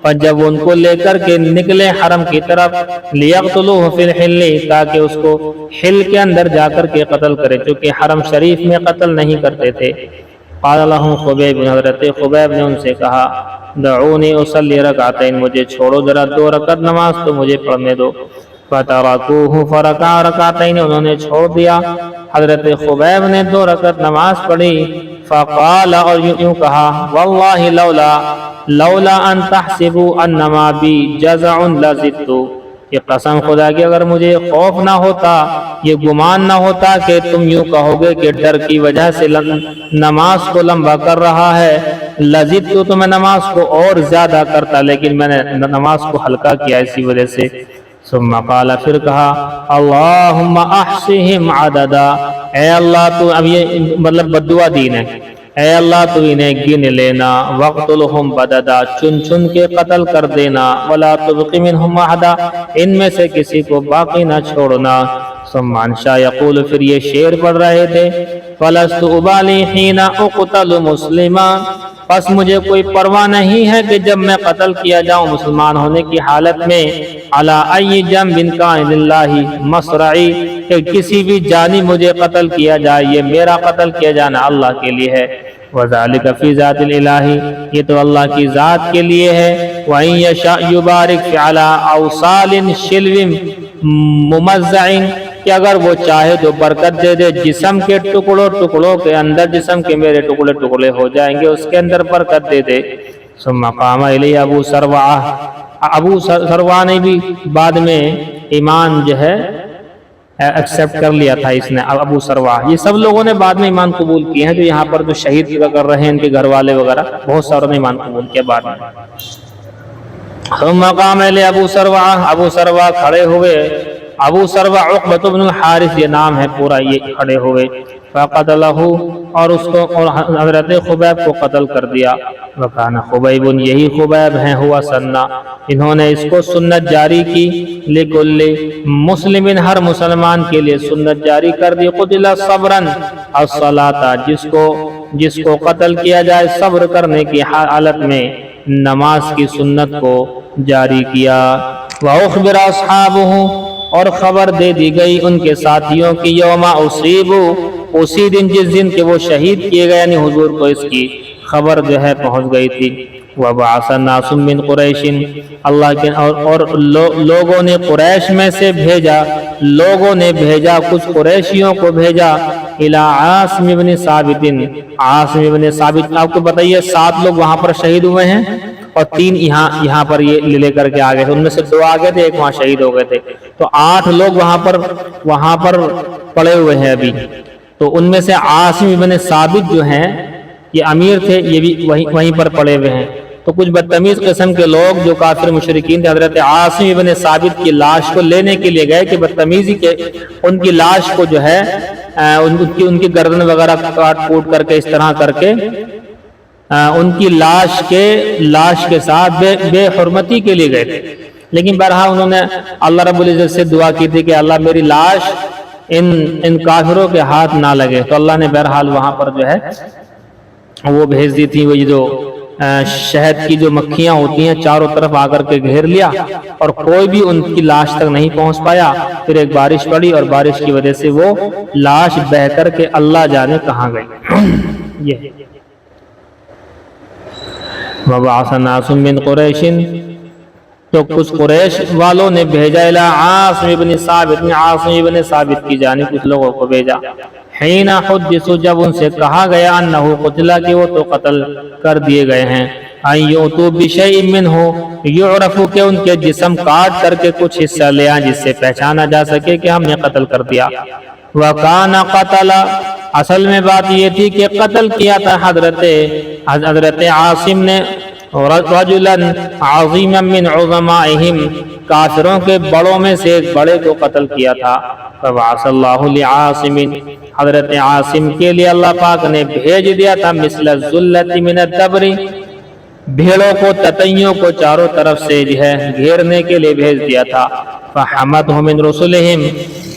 پر جب ان کو لے کر کے نکلے حرم کی طرف، لیقتلوه فی الحل تاکہ اس کو حل کے اندر جا کر کے قتل کرے چونکہ حرم شریف میں قتل نہیں کرتے تھے، قال لهم خبیب حضرت خبیب نے ان سے کہا دعونی اصلی رکعتین مجھے چھوڑو ذرا 2 رکعت نماز تو مجھے پڑھنے دو، فترکوه فرکع رکعتین انہوں نے چھوڑ دیا، حضرت خبیب نے 2 رکعت نماز پڑھی، فقال اور یوں کہا واللہ لولا ان تحسبوا انما بی جزع لزدت کہ قسم خدا کی اگر مجھے خوف نہ ہوتا یہ گمان نہ ہوتا کہ تم یوں کہو گے کہ ڈر کی وجہ سے نماز کو لمبا کر رہا ہے، لزدت تو میں نماز کو اور زیادہ کرتا لیکن میں نے نماز کو ہلکا کیا اسی وجہ سے، ثم قال پھر کہا اللہم احصہم عددا اے اللہ تو اب یہ مطلب بددعا دین ہے، اے اللہ تو انہیں گن لینا، وقتلہم بددا، چن چن کے قتل کر دینا، ولا تبق منہم احدا، ان میں سے کسی کو باقی نہ چھوڑنا۔ ثم انشا یقول، پھر یہ شعر پڑھ رہے تھے، فلست ابالی حین اقتل مسلما، پس مجھے کوئی پرواہ نہیں ہے کہ جب میں قتل کیا جاؤں مسلمان ہونے کی حالت میں، علی ای جنب کان للہ مصرعی، کہ کسی بھی جانب مجھے قتل کیا جائے، یہ میرا قتل کیا جانا اللہ کے لیے ہے۔ وذالک فی ذات الالہ، یہ تو اللہ کی ذات کے لیے ہے۔ وَإِن یشاء یبارک فی علی اوصال شلو ممزع، کہ اگر وہ چاہے تو برکت دے دے جسم کے ٹکڑوں ٹکڑوں کے اندر، جسم کے میرے ٹکڑے ٹکڑے ہو جائیں گے، اس کے اندر برکت دے دے۔ ثم قام الی ابو سروعہ، ابو سروعہ نے بھی بعد میں ایمان جو ہے ایکسپٹ کر لیا تھا اس نے، ابو سروعہ، یہ سب لوگوں نے بعد میں ایمان قبول کیے ہیں، جو یہاں پر جو شہید کر رہے ہیں ان کے گھر والے وغیرہ، بہت ساروں نے ایمان قبول کیا بعد میں۔ ثم قام الی ابو سروعہ، ابو سروعہ کھڑے ہوئے، ابو سروعہ عقبۃ بن الحارث یہ نام ہے پورا، یہ کھڑے ہوئے، فقتلہ، اور اس کو، اور حضرت خبیب کو قتل کر دیا۔ وکان خبیب، یہی خبیب ہیں، ہوا سنہ، انہوں نے اس کو سنت جاری کی، لکل مسلم، ہر مسلمان کے لیے سنت جاری کر دی، قتل صبرا الصلاۃ، جس کو قتل کیا جائے صبر کرنے کی حالت میں، نماز کی سنت کو جاری کیا۔ وَأُخْبِرَ أَصْحَابُهُ، اور خبر دے دی گئی ان کے ساتھیوں کی، یوم اصیبوا، اسی دن جس دن کہ وہ شہید کیے گئے، یعنی حضور کو اس کی خبر جو ہے پہنچ گئی تھی۔ وَبَعَثَ النَّاسُ مِنْ قُرَيْشٍ، اللہ کے اور لوگوں نے قریش میں سے بھیجا، لوگوں نے بھیجا، کچھ قریشیوں کو بھیجا، الی عاصم بن ثابت، عاصم بن ثابت، آپ کو بتائیے 7 لوگ وہاں پر شہید ہوئے ہیں، اور 3 یہاں پر یہ لے کر کے آگئے تھے، ان میں سے 2 آگئے تھے، ایک وہاں شہید ہو گئے تھے، تو 8 لوگ وہاں پر پڑے ہوئے ہیں ابھی۔ تو ان میں سے عاصم بن ثابت جو ہیں، یہ امیر تھے، یہ بھی وہیں پر پڑے ہوئے ہیں۔ تو کچھ بدتمیز قسم کے لوگ جو کافر مشرکین تھے، حضرت عاصم بن ثابت کی لاش کو لینے کے لیے گئے کہ بدتمیزی کے ان کی لاش کو جو ہے ان کی گردن وغیرہ کاٹ کوٹ کر کے، اس طرح کر کے ان کی لاش کے ساتھ بے حرمتی کے لیے گئے تھے۔ لیکن بہرحال انہوں نے اللہ رب العزت سے دعا کی تھی کہ اللہ میری لاش ان کافروں کے ہاتھ نہ لگے، تو اللہ نے بہرحال وہاں پر جو ہے وہ بھیج دی تھی، وہ جو شہد کی جو مکھیاں ہوتی ہیں چاروں طرف آ کر کے گھیر لیا، اور کوئی بھی ان کی لاش تک نہیں پہنچ پایا۔ پھر ایک بارش پڑی، اور بارش کی وجہ سے وہ لاش بہہ کر کے اللہ جانے کہاں گئی۔ یہ وَبَعَثَ النَّاسُ مِنْ قُرَيْشٍ، تو کچھ قریش والوں نے بھیجا، الی عاصم بن ثابت، عاصم بن ثابت کی جانب کچھ لوگوں کو بھیجا، حین حدثوا، جب ان سے کہا گیا، انہ قتل، کہ وہ تو قتل کر دیے گئے ہیں، ان یؤتوا بشیء منہ یعرف، کہ ان کے جسم کاٹ کر کے کچھ حصہ لے آئیں جس سے پہچانا جا سکے کہ ہم نے قتل کر دیا۔ وکان قتل، اصل میں بات یہ تھی کہ قتل کیا تھا حضرت عاصم نے رجلا عظیما من عظمائہم، کافروں کے بڑوں میں سے ایک بڑے کو قتل کیا تھا۔ فبعث اللہ لعاصم، حضرت عاصم کے لیے اللہ پاک نے بھیج دیا تھا، مثل الذلة من الدبر، بھیڑوں کو، تتیوں کو چاروں طرف سے جو ہے گھیرنے کے لیے بھیج دیا تھا۔ فحمته من رسلهم،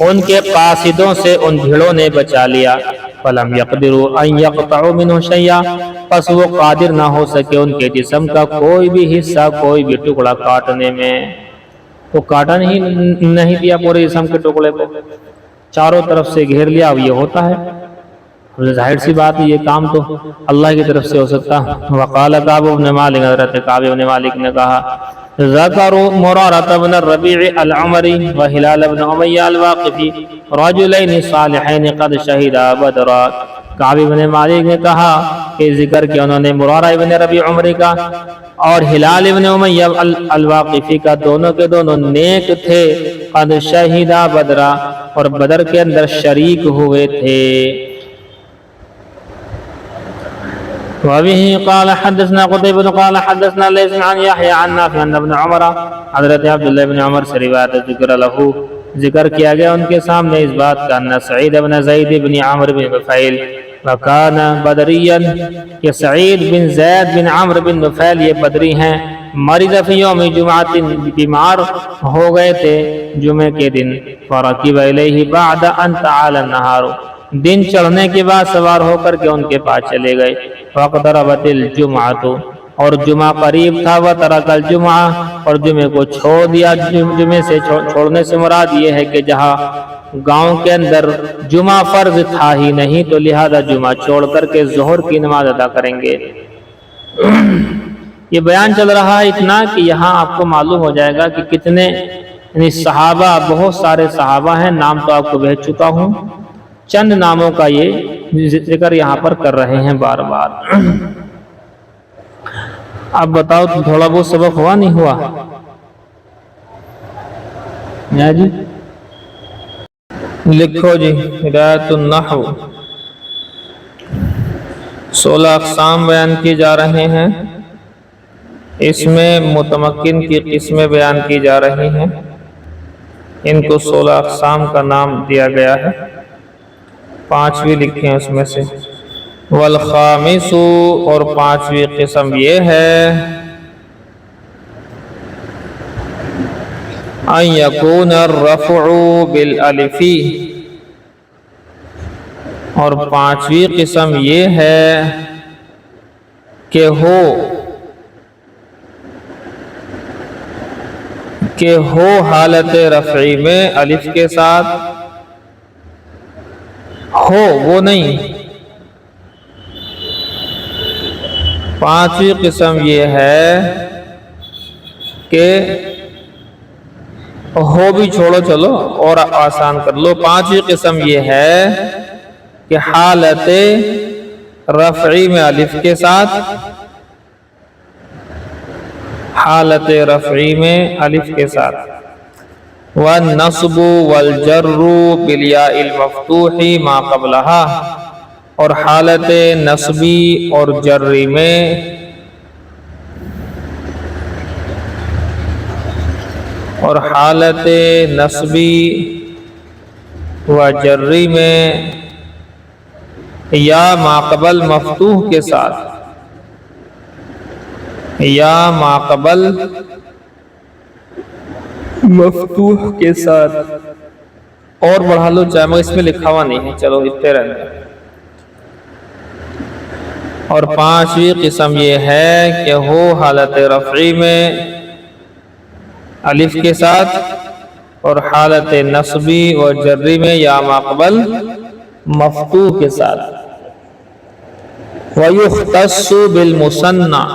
ان کے قاصدوں سے ان بھیڑوں نے بچا لیا۔ فلم يقدروا ان يقطعوا منه شيئا، پس وہ قادر نہ ہو سکے ان کے جسم کا کوئی بھی حصہ، کوئی بھی ٹکڑا کاٹنے میں، وہ کاٹا نہیں دیا پورے جسم کے ٹکڑے کو، چاروں طرف سے گھیر لیا۔ اب یہ ہوتا ہے، ظاہر سی بات ہے، یہ کام تو اللہ کی طرف سے ہو سکتا۔ وقال کعب بن مالک، حضرت کعب بن مالک نے کہا، ذکروا مرارة بن الربیع العمری وہلال بن امیہ الواقفی رجلین صالحین قد شہدا بدرا۔ کعب بن مالک نے کہا کہ ذکر کیا انہوں نے مرارہ بن ربیع عمری کا اور ہلال بن امیہ الواقفی کا، دونوں کے دونوں نیک تھے، قد شہدا بدرا، اور بدر کے اندر شریک ہوئے تھے۔ وبه قال حدثنا قتيبة قال حدثنا ليث عن يحيى عن نافع عن ابن عمر، حضرت عبداللہ بن عمر سے روایت ذکر ذکر کیا گیا ان کے سامنے اس بات کا، ان سعید بن زید بن عمرو بن نفیل، وکان بدریا کہ سعید بن زید بن عمرو بن نفیل یہ بدری ہیں، مرض فی یوم جمعۃ بیمار ہو گئے تھے جمعے کے دن، فرکب الیہ بعد ان تعالی النہار دن چڑھنے کے بعد سوار ہو کر کے ان کے پاس چلے گئے، فاقتربت الجمعۃ اور جمعہ قریب تھا، وترک الجمعہ اور جمعے کو چھوڑ دیا۔ جمعے سے چھوڑنے سے مراد یہ ہے کہ جہاں گاؤں کے اندر جمعہ فرض تھا ہی نہیں تو لہذا جمعہ چھوڑ کر کے ظہر کی نماز ادا کریں گے۔ یہ بیان چل رہا ہے اتنا کہ یہاں آپ کو معلوم ہو جائے گا کہ کتنے یعنی صحابہ، بہت سارے صحابہ ہیں، نام تو آپ کو بھیج چکا ہوں، چند ناموں کا یہ ذکر یہاں پر کر رہے ہیں بار بار۔ اب بتاؤ تھوڑا بہت سبق ہوا نہیں ہوا؟ جی لکھو جی، ہدایت النحو 16 اقسام بیان کی جا رہے ہیں، اس میں متمکن کی قسمیں بیان کی جا رہی ہیں، ان کو 16 اقسام کا نام دیا گیا ہے، 5ویں لکھیں اس میں سے۔ والخامس اور 5ویں قسم یہ ہے ان یکون الرفع بالالف، اور 5ویں قسم یہ ہے کہ ہو حالت رفعی میں الف کے ساتھ، ہو وہ نہیں۔ 5ویں قسم یہ ہے کہ ہو بھی چھوڑو، چلو اور آسان کر لو، 5ویں قسم یہ ہے کہ حالت رفعی میں الف کے ساتھ، حالت رفعی میں الف کے ساتھ، والنصب والجر بالیاء المفتوح ما قبلها، اور حالت نصبی اور جری میں و جری میں یا ماقبل مفتوح کے ساتھ، یا ماقبل مفتوح کے ساتھ، اور بڑھا لو چاہے، مگر اس میں لکھا ہوا نہیں ہے، چلو اتنے رہنے۔ اور 5ویں قسم یہ ہے کہ ہو حالت رفعی میں الف کے ساتھ، اور حالت نصبی و جری میں یا ماقبل مفتوح کے ساتھ۔ وَيُخْتَصُّ بِالْمُثَنَّى،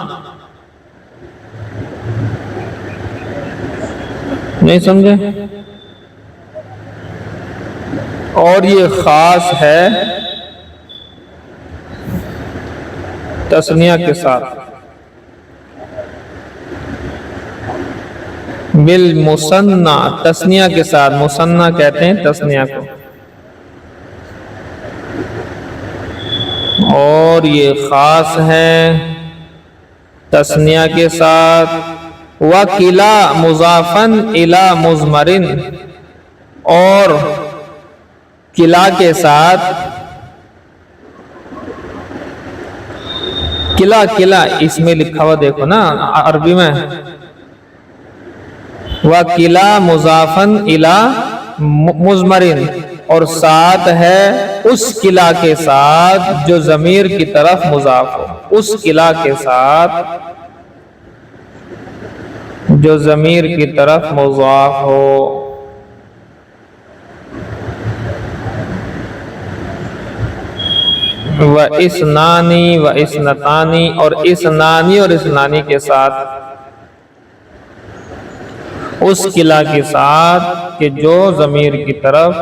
نہیں سمجھے؟ اور یہ خاص ہے تثنیہ کے ساتھ، بالمثنى تثنیہ کے ساتھ، مثنیٰ کہتے ہیں تثنیہ کو، اور یہ خاص ہے تثنیہ کے ساتھ۔ وَكِلَا مُضَافًا إِلَى مُضْمَرٍ، اور کلا کے ساتھ، کلا اس میں لکھا ہوا دیکھو نا عربی میں، وَكِلَا مُضَافًا إِلَى مُضْمَرٍ، اور ساتھ ہے اس کلا کے ساتھ جو ضمیر کی طرف مضاف ہو، اس کلا کے ساتھ جو ضمیر کی طرف مضاف ہو۔ وَإِثْنَانِ وَإِثْنَتَانِ، اور اثنانی اور اثنانی کے ساتھ، اس کلا کے ساتھ کہ جو ضمیر کی طرف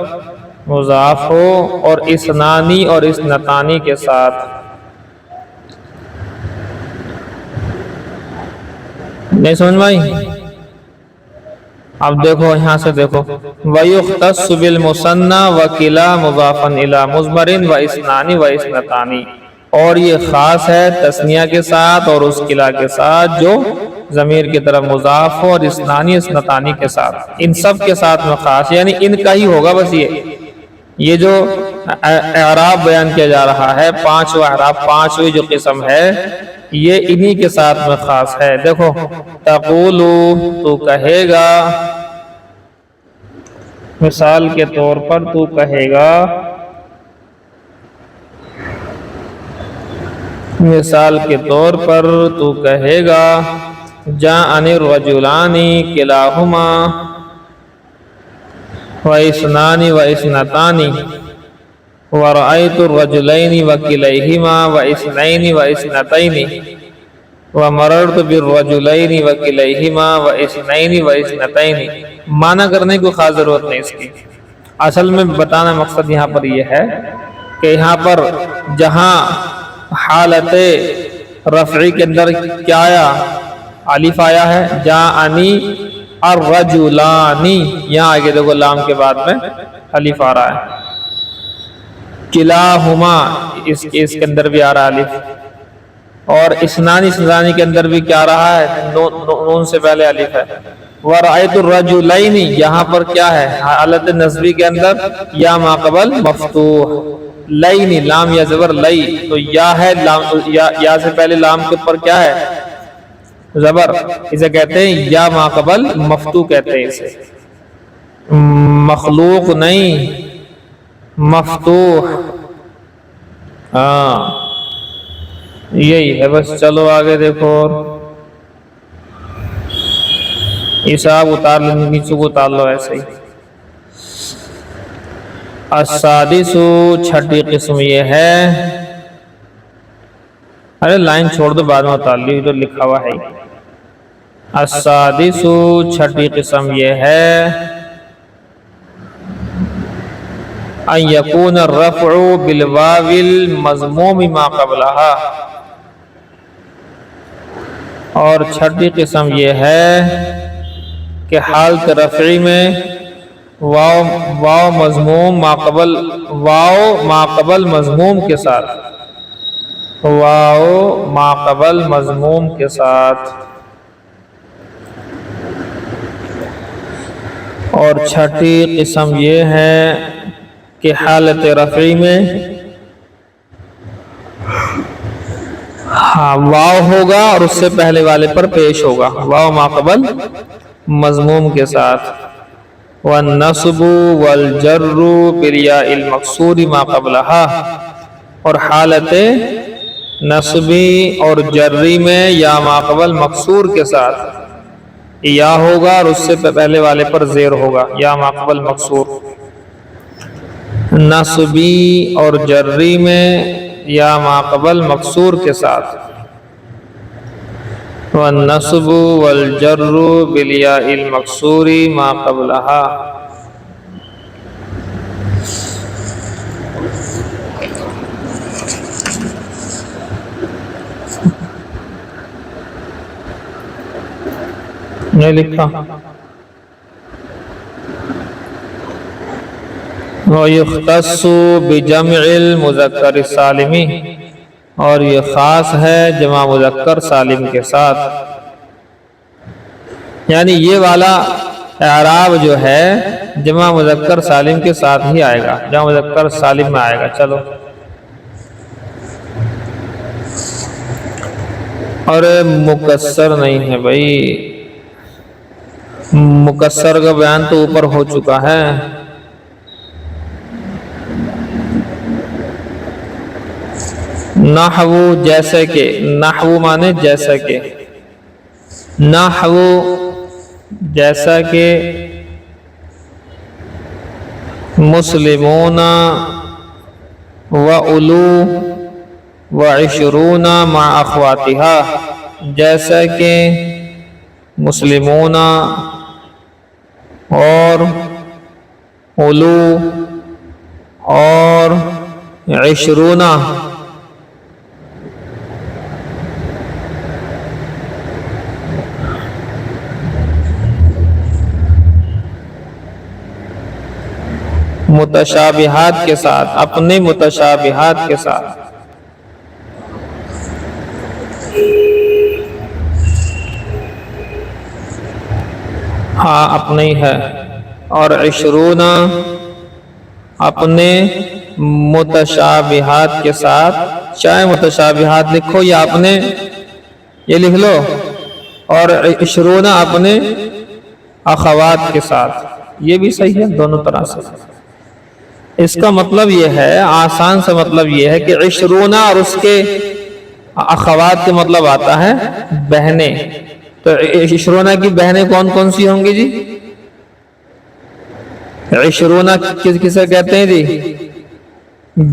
مضاف ہو، اور اثنانی اور اثنتانی کے ساتھ۔ نہیں سمجھ بھائی؟ اب دیکھو یہاں سے دیکھو، وَيُخْتَصُّ بِالْمُثَنَّى وَكِلَا مُضَافًا إِلَى مُضْمَرٍ وَإِثْنَانِ وَإِثْنَتَانِ، اور یہ خاص ہے تثنیہ کے ساتھ اور اس کلا کے ساتھ جو ضمیر کی طرف مضاف ہو، اور اثنانی اثنتانی کے ساتھ، ان سب کے ساتھ میں خاص، یعنی ان کا ہی ہوگا بس یہ، یہ جو اعراب بیان کیا جا رہا ہے، پانچواں اعراب، پانچویں جو قسم ہے، یہ انہی کے ساتھ میں خاص ہے۔ دیکھو، تقولو تو کہے گا، مثال کے طور پر تو کہے گا، مثال کے طور پر تو کہے گا جاءنی الرجلان کلاہما واثنان واثنتان ورأيت الرجلين وكليهما واثنين واثنتين ومررت بالرجلين وكليهما واثنين واثنتين۔ معنی کرنے کو خاص ضرورت نہیں اس کی، اصل میں بتانا مقصد یہاں پر یہ ہے کہ یہاں پر جہاں حالت رفعی کے اندر کیا آیا، الف آیا ہے، جاءنی الرجلانی، یہاں آگے دیکھو لام کے بعد میں الف آ رہا ہے، کلاہما اس کے اندر بھی آ رہا ہے الف، اور اسنانی کے اندر بھی کیا آ رہا ہے، نون سے پہلے الف ہے، ورأیت الرجلین یہاں پر کیا ہے، حالت نصبی کے اندر یا ما قبل مفتوح، لین لام یا زبر لئی، تو یا ہے، یا سے پہلے لام کے اوپر کیا ہے، زبر، اسے کہتے ہیں یا ما قبل مفتوح کہتے ہیں اسے، مخلوق نہیں، مفتوح، ہاں یہی ہے بس۔ چلو آگے دیکھو، حساب اتار لیں، نیچے کو اتار لو ایسے ہی۔ السادس، چھٹی قسم یہ ہے، ارے لائن چھوڑ دو بعد میں اتار لی، ادھر لکھا ہوا ہے۔ السادس، چھٹی قسم یہ ہے، ان یکون الرفع بالواو المضموم ما قبلها، اور چھٹی قسم یہ ہے کہ حالت رفعی میں واو مضموم ما قبل مضموم کے ساتھ، واو ما قبل مضموم کے ساتھ، اور چھٹی قسم یہ ہے کہ حالت رفعی میں واو ہوگا اور اس سے پہلے والے پر پیش ہوگا، واو ما قبل مضموم کے ساتھ، والنصب والجر بالیاء المکسور ما قبلها، اور حالت نصبی اور جری میں یا ما قبل مکسور کے ساتھ یا ہوگا اور اس سے پہلے والے پر زیر ہوگا، یا ما قبل مکسور، نصبی اور جری میں یا ما قبل مکسور کے ساتھ، والنصب والجر بالیاء المکسور ما قبلها۔ نہیں لکھا، وَيُخْتَصُّ بِجَمْعِ الْمُذَكَّرِ السَّالِمِ، اور یہ خاص ہے جمع مذکر سالم کے ساتھ، یعنی یہ والا اعراب جو ہے جمع مذکر سالم کے ساتھ ہی آئے گا، جمع مذکر سالم میں آئے گا۔ چلو، اور مکسر نہیں ہے بھائی، مکسر کا بیان تو اوپر ہو چکا ہے۔ نحو جیسے کہ، نحو مانے جیسا کہ، نحو جیسا کہ، مسلمون وَأُولُو وَعِشْرُونَ مع اخواتها، جیسا کہ مسلمون اور اولو اور عشرون، متشابہات کے ساتھ، اپنے متشابہات کے ساتھ، ہاں اپنے ہی ہے، اور عشرون اپنے متشابہات کے ساتھ، چاہے متشابہات لکھو یا اپنے یہ لکھ لو، اور 20 اپنے اخوات کے ساتھ، یہ بھی صحیح ہے دونوں طرح سے۔ اس کا مطلب یہ ہے، آسان سے مطلب یہ ہے کہ 20 اور اس کے اخوات کے مطلب آتا ہے بہنیں۔ تو 20 کی بہنیں کون کون سی ہوں گی جی؟ 20 کسے کہتے ہیں جی؟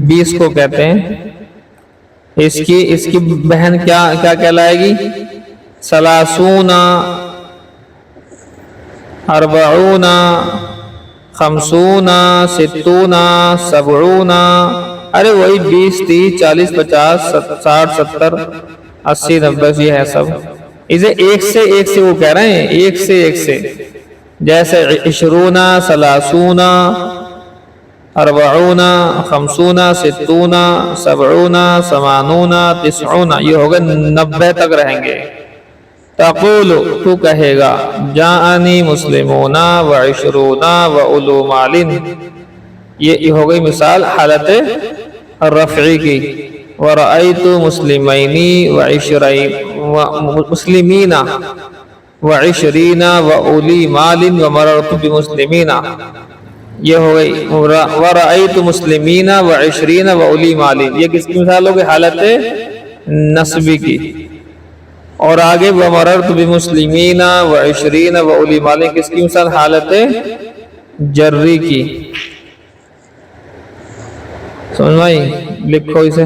20 کو کہتے ہیں۔ اس کی بہن کیا کہلائے گی؟ 30 40 50 60 70۔ ارے وہی 20 30 40 50 60 70 80 90 یہ ہے سب۔ اسے ایک سے وہ کہہ رہے ہیں، ایک سے جیسے 20 30 40 50 60 70 80 90 یہ ہوگا 90 تک رہیں گے۔ تقول تو کہے گا جاءنی مسلمون و20 وأولو مال، یہ ہو گئی مثال حالت رفعی کی۔ ورأیت مسلمین مسلمین و20 وأولی مال ومررت بمسلمین، یہ ہو گئی ورأیت مسلمین و20 وأولی مال، یہ کس کی مثال ہوگی؟ حالت نصبی کی۔ اور آگے ومررت بمسلمین و20 وأولی مال کس کی مثال؟ حالت جری کی۔ سمجھ بھائی؟ لکھو اسے۔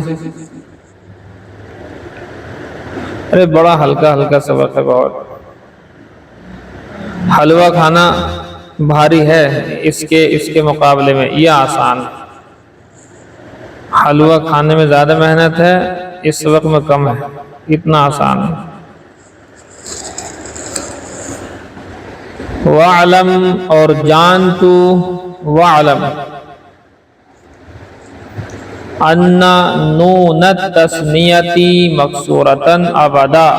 ارے بڑا ہلکا سبق ہے بہت۔ حلوہ کھانا بھاری ہے اس کے مقابلے میں یہ آسان۔ حلوہ کھانے میں زیادہ محنت ہے، اس سبق میں کم ہے، اتنا آسان ہے۔ وَعْلَمْ اور جان تو، وَعْلَمْ أَنَّ نُونَ التَّثْنِيَةِ مَكْسُورَةً أَبَدًا،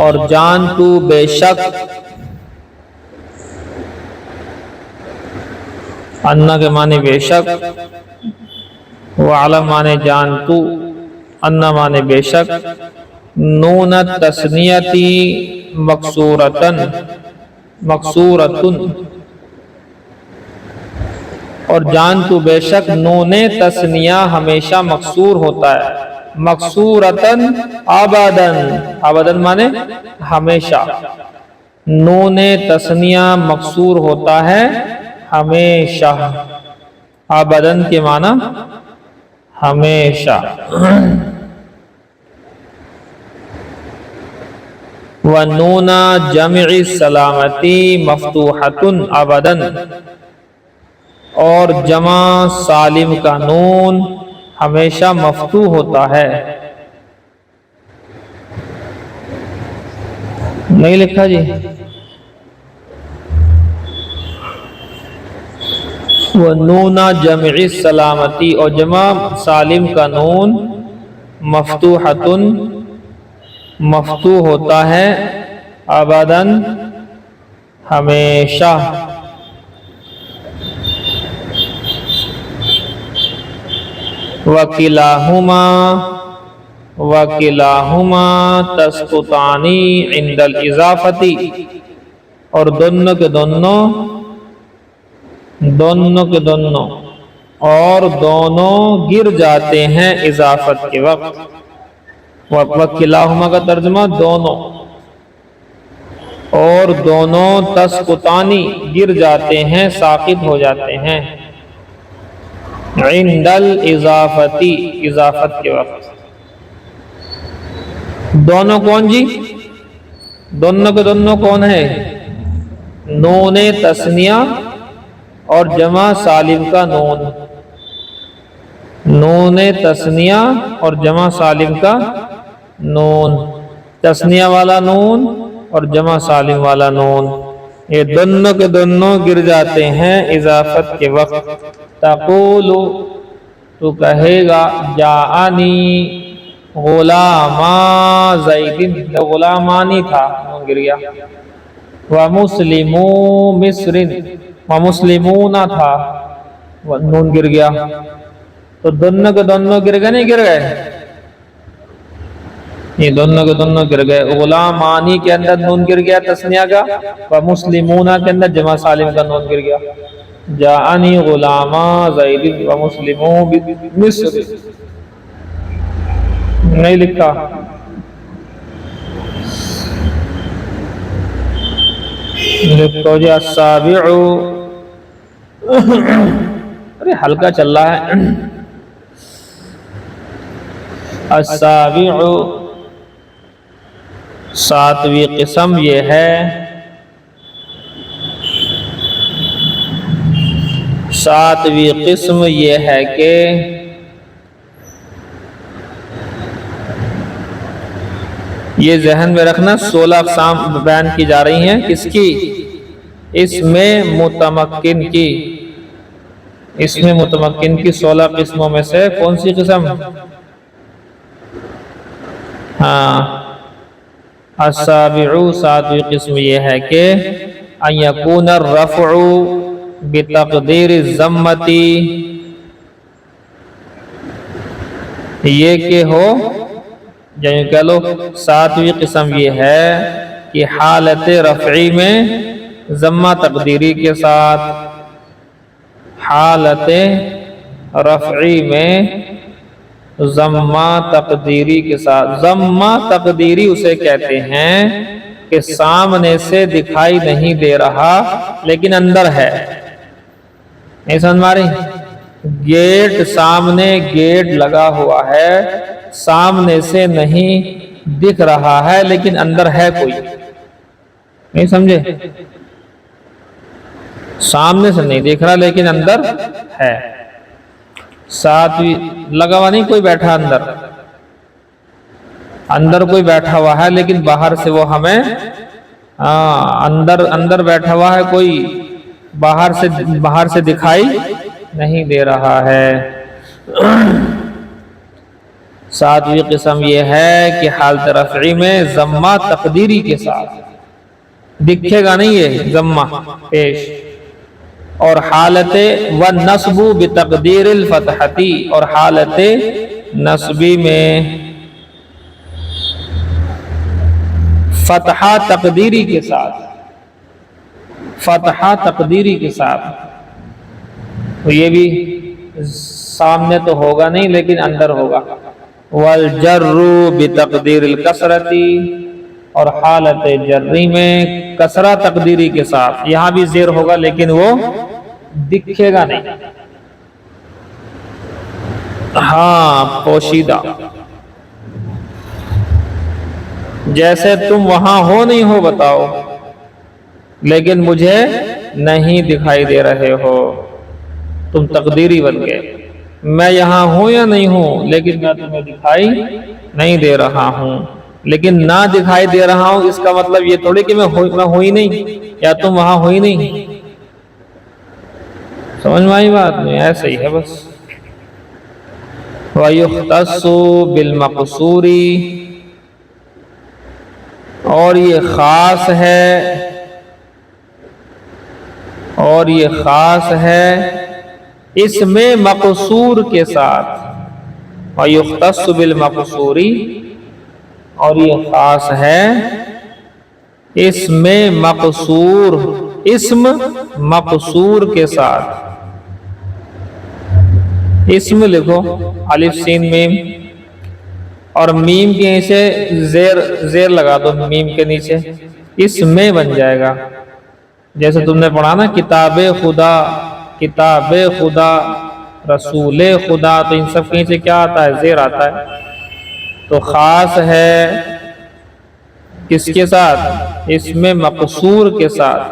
اور جان تو بے شک، انا کے معنی بے شک، وعلم معنی جان تو، انا معنی بے شک، نون التثنیتی مکسورتن اور جان تو بے شک نون تثنیہ ہمیشہ مکسور ہوتا ہے، مکسورتن ابدن، ابدن معنی ہمیشہ، نون تثنیہ مکسور ہوتا ہے ہمیشہ، ابدن کے معنی ہمیشہ۔ وَنُونَ جمع سلامتی مفتوحۃ ابداً، اور جمع سالم کا نون ہمیشہ مفتوح ہوتا ہے۔ نہیں لکھا جی؟ وَنُونَ جمع سلامتی، اور جمع سالم کا نون مفتوحۃ مفتوح ہوتا ہے، ابداً ہمیشہ۔ وَكِلَاهُمَا تَسْقُطَانِ عِنْدَ الْإِضَافَةِ، اور دونوں کے دونوں اور دونوں گر جاتے ہیں اضافت کے وقت۔ وَكِلَاهُمَا کا ترجمہ دونوں، اور دونوں تسقطانی گر جاتے ہیں، ساقط ہو جاتے ہیں، عند الاضافتی اضافت کے وقت۔ دونوں کون جی؟ دونوں کے دونوں کون ہے؟ نون تثنیہ اور جمع سالم کا نون، نون تثنیہ اور جمع سالم کا نون، تثنیہ والا نون اور جمع سالم والا نون، یہ دونوں کے دونوں گر جاتے ہیں اضافت کے وقت۔ تقول تو کہے گا جاءنی غلاما زید، غلامانی تھا نون گر گیا، ومسلمو مصر، ومسلمون تھا، نون گر گیا تو دونوں کے دونوں گر گئے نہیں گر گئے؟ یہ دونوں کے دونوں گر گئے. غلامانی کے اندر نون گر گیا تثنیہ کا، و مسلمون کے اندر جمع سالم کا نون گر گیا. جاءنی غلاما زید و مسلمون مصر نہیں لکھا. لکھو جی السابع. ارے ہلکا چل رہا ہے. السابع ساتویں قسم یہ ہے، ساتویں قسم یہ ہے کہ یہ ذہن میں رکھنا 16 اقسام بیان کی جا رہی ہیں. کس کی؟ اس میں متمکن کی. اس میں متمکن کی 16 قسموں میں سے کون سی قسم؟ ہاں السابع ساتویں قسم یہ ہے کہ ان یکون الرفع بتقدیر الضمۃ، یہ کہ ہو یعنی کہہ لو ساتویں قسم یہ ہے کہ حالت رفعی میں ضمہ تقدیری کے ساتھ، حالت رفعی میں ضمہ تقدیری کے ساتھ. ضمہ تقدیری اسے کہتے ہیں کہ سامنے سے دکھائی نہیں دے رہا لیکن اندر ہے. نہیں سمجھ ماری؟ گیٹ سامنے گیٹ لگا ہوا ہے، سامنے سے نہیں دکھ رہا ہے لیکن اندر ہے کوئی. نہیں سمجھے؟ سامنے سے نہیں دیکھ رہا لیکن اندر ہے. ساتویں لگا ہوا نہیں کوئی بیٹھا اندر، اندر کوئی بیٹھا ہوا ہے لیکن باہر سے وہ ہمیں اندر بیٹھا ہوا ہے کوئی، باہر سے دکھائی نہیں دے رہا ہے. ساتویں قسم یہ ہے کہ حالت رفعی میں ضمہ تقدیری کے ساتھ دکھے گا نہیں یہ ضمہ پیش، اور حالت والنصب بتقدیر الفتحتی، اور حالت نصبی میں فتحہ تقدیری کے ساتھ، فتحہ تقدیری کے ساتھ. تو یہ بھی سامنے تو ہوگا نہیں لیکن اندر ہوگا. والجر بتقدیر الکسرتی، اور حالت جری میں کسرہ تقدیری کے ساتھ. یہاں بھی زیر ہوگا لیکن وہ دکھے گا نہیں. ہاں پوشیدہ، جیسے تم وہاں ہو نہیں ہو بتاؤ لیکن مجھے نہیں دکھائی دے رہے ہو، تم تقدیری بن گئے. میں یہاں ہوں یا نہیں ہوں لیکن میں تمہیں دکھائی نہیں دے رہا ہوں. لیکن نہ دکھائی دے رہا ہوں اس کا مطلب یہ تھوڑی کہ میں ہوں ہی نہیں یا تم وہاں ہو ہی نہیں. سمجھ میں آئی بات؟ نہیں ایسے ہی ہے بس. وَيُخْتَصُّ بِالْمَقْصُورِ، اور یہ خاص ہے، اور یہ خاص ہے اس میں مقصور کے ساتھ. وَيُخْتَصُّ بِالْمَقْصُورِ، اور یہ خاص ہے اس میں مقصور، اسم مقصور کے ساتھ. اسم لکھو الف سین میم، اور میم کے نیچے زیر لگا دو. میم کے نیچے اس میں بن جائے گا. جیسے تم نے پڑھا نا کتاب خدا، کتاب خدا، رسول خدا، تو ان سب کے نیچے کیا آتا ہے؟ زیر آتا ہے. تو خاص ہے کس کے ساتھ؟ اس میں مقصور کے ساتھ.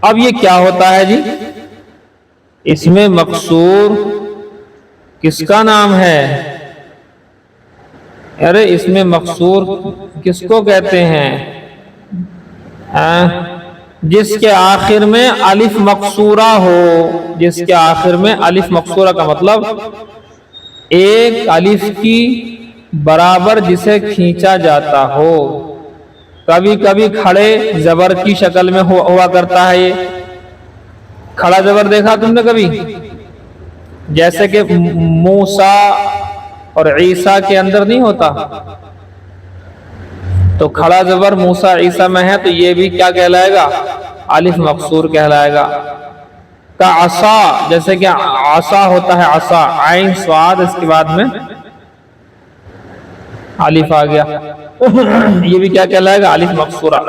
اب یہ کیا ہوتا ہے جی؟ اس میں مقصور کس کا نام ہے؟ ارے اس میں مقصور کس کو کہتے ہیں؟ جس کے آخر میں الف مقصورہ ہو. جس کے آخر میں الف مقصورہ کا مطلب ایک الف کی برابر جسے کھینچا جاتا ہو. کبھی کبھی کھڑے زبر کی شکل میں ہوا کرتا ہے. یہ کھڑا زبر دیکھا تم نے کبھی؟ جیسے کہ موسیٰ اور عیسیٰ کے اندر نہیں ہوتا، تو کھڑا زبر موسیٰ عیسیٰ میں ہے تو یہ بھی کیا کہلائے گا؟ الف مقصور کہلائے گا۔ کا عصا، جیسے کہ عصا ہوتا ہے، عصا عین صاد اس کے بعد میں الف آ گیا، یہ بھی کیا کہلائے گا؟ الف مقصورہ۔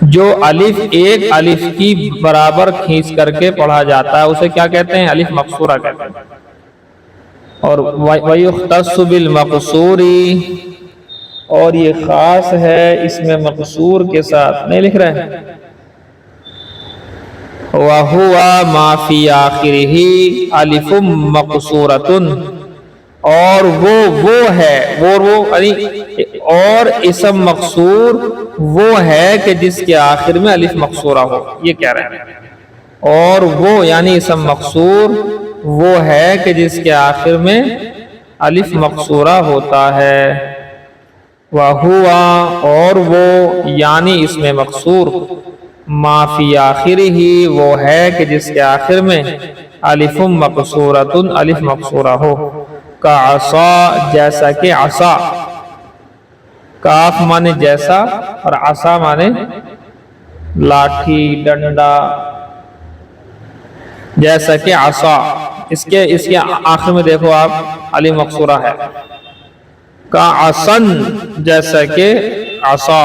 جو الف ایک الف کی برابر کھینچ کر کے پڑھا جاتا ہے اسے کیا کہتے ہیں؟ الف مقصورہ کہتے ہیں۔ اور وَيُخْتَصُّ بِالْمَقْصُورِ، اور یہ خاص ہے اس میں مقصور کے ساتھ، نہیں لکھ رہے ہیں، وَهُوَ مَا فِي آخِرِهِ أَلِفٌ مَقْصُورَةٌ، اور وہ ہے اور اسم مقصور وہ ہے کہ جس کے آخر میں الف مقصورہ ہو، یہ کہہ رہے ہیں۔ اور وہ یعنی اسم مقصور وہ ہے کہ جس کے آخر میں الف مقصورہ ہوتا ہے۔ وَهُوَ، اور وہ یعنی اسم مقصور، ما فی آخرہ، وہ ہے کہ جس کے آخر میں الف مقصورۃ، الف مقصورہ ہو۔ کا عصا، جیسا کہ عصا، کاف مانے جیسا اور عصا مانے لاٹھی ڈنڈا، جیسا کہ عصا، اس کے آخر میں دیکھو آپ الف مقصورہ ہے۔ کا عصن، جیسا کہ عصا۔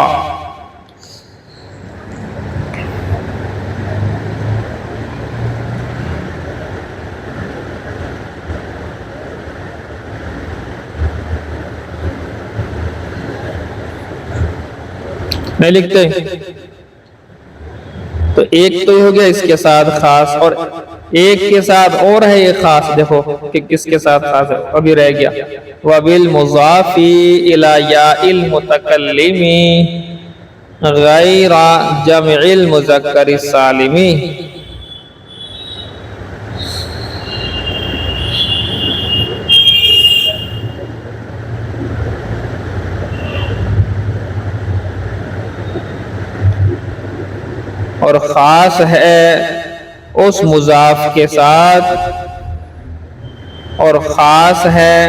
نہیں لکھتے تو ایک تو یہ ہو گیا اس کے ساتھ خاص، اور ایک کے ساتھ اور ہے یہ خاص، دیکھو کہ کس کے ساتھ خاص ہے، ابھی رہ گیا۔ وَبِالْمُضَافِ إِلَى يَاءِ الْمُتَكَلِّمِ غَيْرَ جَمْعِ الْمُذَكَّرِ السَّالِمِ، اور خاص ہے اس مضاف کے ساتھ، اور خاص ہے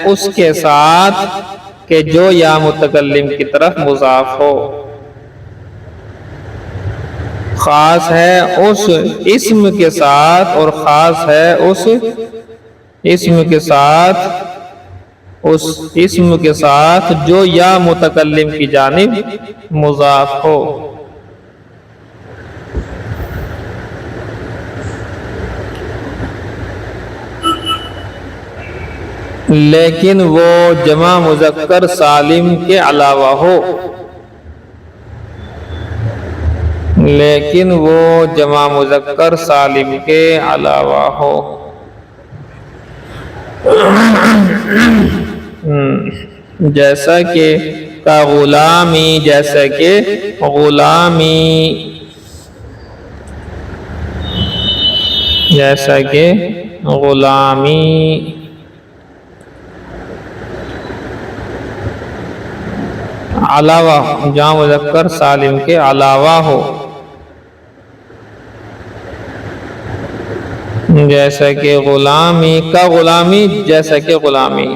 اس کے ساتھ کہ جو یا متکلم کی طرف مضاف ہو۔ خاص ہے اس اسم کے ساتھ، اور خاص ہے اس اسم کے ساتھ جو یا متکلم کی جانب مضاف ہو۔ لیکن وہ جمع مذکر سالم کے علاوہ ہو، لیکن وہ جمع مذکر سالم کے علاوہ ہو۔ جیسا کہ کا غلامی، جیسا کہ غلامی، جیسا کہ غلامی، علاوہ جمع مذکر سالم کے علاوہ ہو۔ جیسا کہ غلامی، کا غلامی، جیسا کہ غلامی،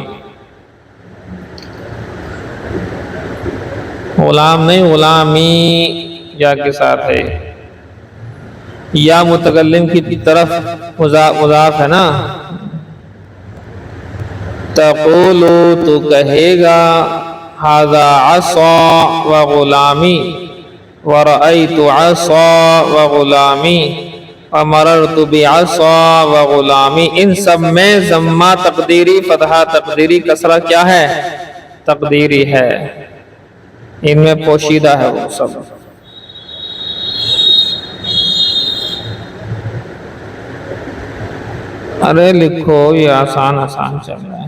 غلام نہیں غلامی یا کے ساتھ ہے، یا متکلم کی طرف مضاف ہے نا۔ تقول، تو کہے گا، ھذا عصا وغلامی، ورأیت عصا وغلامی، ومررت بعصا وغلامی۔ ان سب میں ضمہ تقدیری، فتحہ تقدیری، کسرہ کیا ہے؟ تقدیری ہے، ان میں پوشیدہ ہے وہ سب۔ ارے لکھو، یہ آسان چل رہا ہے۔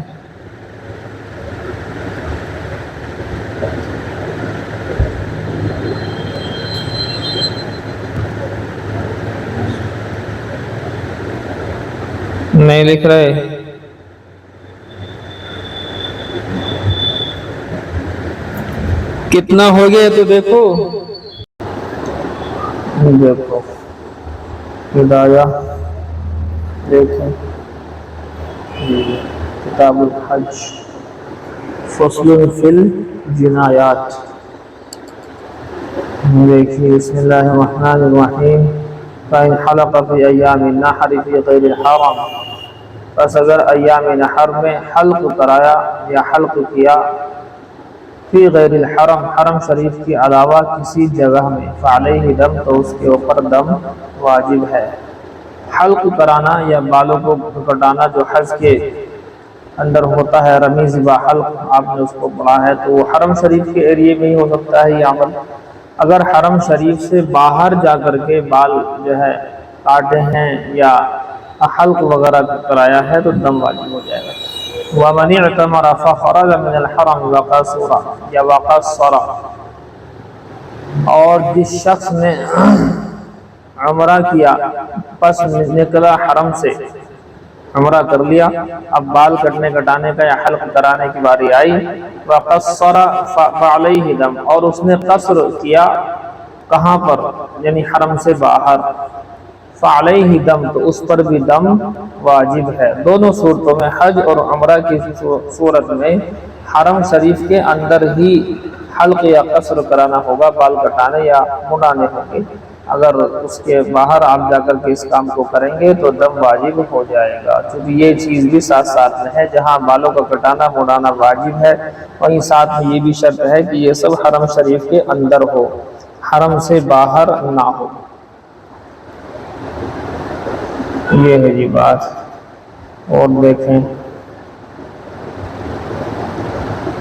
نہیں لکھ رہے؟ کتنا ہو گیا تو دیکھو۔ دیکھو ہدایہ دیکھیں کتاب الحج فصل فی الجنایات، دیکھیے بسم اللہ الرحمن الرحیم فإن حلق فی ایام النحر فی غیر الحرم، پس اگر ایام نحر میں حلق کرایا یا حلق کیا فی غیر الحرم، حرم شریف کے علاوہ کسی جگہ میں، فعلیہ دم، تو اس کے اوپر دم واجب ہے۔ حلق کرانا یا بالوں کو کٹانا جو حج کے اندر ہوتا ہے، رمیز بحلق، آپ نے اس کو پڑھا ہے، تو وہ حرم شریف کے ایریے میں ہی ہو سکتا ہے یہ عمل۔ اگر حرم شریف سے باہر جا کر کے بال جو ہے کاٹے ہیں یا حلق وغیرہ کرایا ہے تو دم واجب ہو جائے گا۔ وَمَنِ اعْتَمَرَ فَخَرَجَ مِنَ الْحَرَمِ وَقَصَّرَ یا وَقَصَّرَ، اور جس شخص نے عمرہ کیا پس نکلا حرم سے، عمرہ کر لیا، اب بال کٹنے کٹانے کا یا حلق کرانے کی باری آئی، وَقَصَّرَ فَعَلَيْهِ دم، اور اس نے قصر کیا کہاں پر، یعنی حرم سے باہر، فَعَلَيْهِ دم، تو اس پر بھی دم واجب ہے۔ دونوں صورتوں میں، حج اور عمرہ کی صورت میں حرم شریف کے اندر ہی حلق یا قصر کرانا ہوگا، بال کٹانے یا مڈانے ہوں گے۔ اگر اس کے باہر آپ جا کر کے اس کام کو کریں گے تو دم واجب ہو جائے گا، چونکہ یہ چیز بھی ساتھ ساتھ میں ہے، جہاں بالوں کا کٹانا مڈانا واجب ہے وہیں ساتھ میں یہ بھی شرط ہے کہ یہ سب حرم شریف کے اندر ہو، حرم سے باہر نہ ہو۔ یہ ہے جی بات۔ اور دیکھیں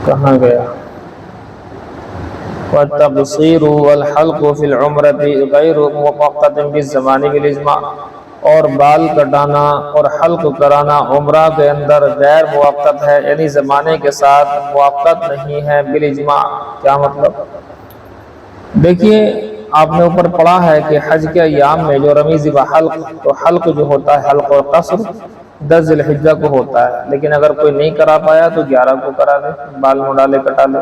کہاں گیا، وَالتَّقْصِيرُ وَالْحَلْقُ فِي الْعُمْرَةِ غَيْرُ مُوَقَّتٍ بِالزَّمَانِ بِالْإِجْمَاعِ، اور بال کٹانا اور حلق کرانا عمرہ کے اندر غیر موقت ہے، یعنی زمانے کے ساتھ موقت نہیں ہے، بالإجماع۔ کیا مطلب؟ دیکھیے آپ نے اوپر پڑھا ہے کہ حج کے ایام میں جو رمیز بحلق، تو حلق جو ہوتا ہے، حلق اور قصر 10 ذی الحجہ کو ہوتا ہے، لیکن اگر کوئی نہیں کرا پایا تو 11 کو کرا لے، بال مڈالے کٹا لے۔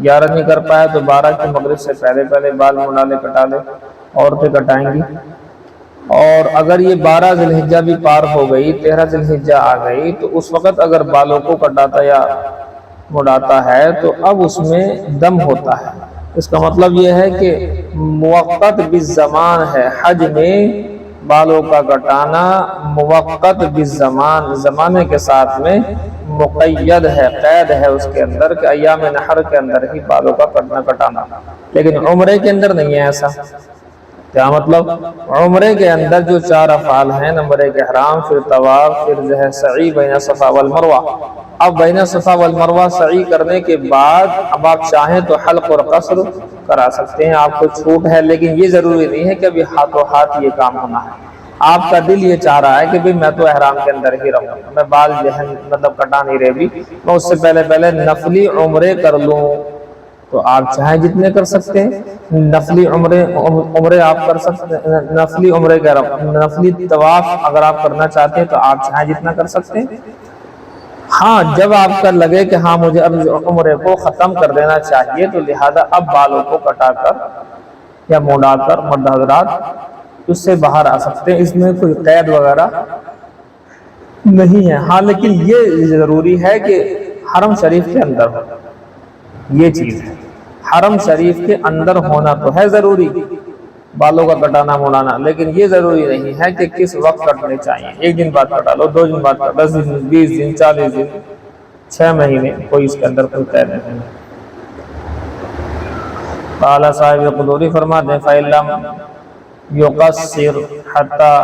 11 نہیں کر پایا تو 12 کی مغرب سے پہلے پہلے بال مڈالے کٹا لے، عورتیں کٹائیں گی۔ اور اگر یہ 12 ذی الحجہ بھی پار ہو گئی، 13 ذی الحجہ آ گئی، تو اس وقت اگر بالوں کو کٹاتا یا مڈاتا ہے تو اب اس میں دم ہوتا ہے۔ اس کا مطلب یہ ہے کہ موقت بالزمان ہے، حج میں بالوں کا کٹانا موقت بالزمان، زمانے کے ساتھ میں مقید ہے، قید ہے اس کے اندر کہ ایام نحر کے اندر ہی بالوں کا کٹنا کٹانا، لیکن عمرے کے اندر نہیں ہے ایسا۔ کیا مطلب؟ عمرے کے اندر جو 4 افعال ہیں، نمبر 1 احرام، پھر طواف، پھر جو ہے سعی بین الصفا والمروہ۔ اب بین الصفا والمروہ سعی کرنے کے بعد اب آپ چاہیں تو حلق اور قصر کرا سکتے ہیں، آپ کو چھوٹ ہے، لیکن یہ ضروری نہیں ہے کہ ابھی ہاتھوں ہاتھ یہ کام ہونا ہے۔ آپ کا دل یہ چاہ رہا ہے کہ بھی میں تو احرام کے اندر ہی رہوں، میں بال مطلب کٹا نہیں رہے بھی، میں اس سے پہلے پہلے نفلی عمرے کر لوں، تو آپ چاہیں جتنے کر سکتے ہیں۔ نفلی عمرے آپ کر سکتے ہیں، نفلی عمرے کہہ رہا ہوں، نفلی طواف اگر آپ کرنا چاہتے ہیں تو آپ چاہیں جتنا کر سکتے ہیں۔ ہاں جب آپ کا لگے کہ ہاں مجھے اب عمرے کو ختم کر دینا چاہیے تو لہذا اب بالوں کو کٹا کر یا مڈا کر مرد حضرات اس سے باہر آ سکتے ہیں، اس میں کوئی قید وغیرہ نہیں ہے۔ ہاں لیکن یہ ضروری ہے کہ حرم شریف کے اندر ہو، یہ چیز ہے، حرم شریف کے اندر ہونا تو ہے ضروری بالوں کا کٹانا مڈانا، لیکن یہ ضروری نہیں ہے کہ کس وقت کٹنے چاہیے، 1 دن بعد کٹا لو، 2 دن بعد کٹا، 10 دن، 20 دن، 40 دن، 6 مہینے، کوئی اس کے اندر کوئی قید نہیں ہے۔ قال صاحب قدوری فرماتے ہیں فَإِن لَمْ يُقَصِّرْ حَتَّى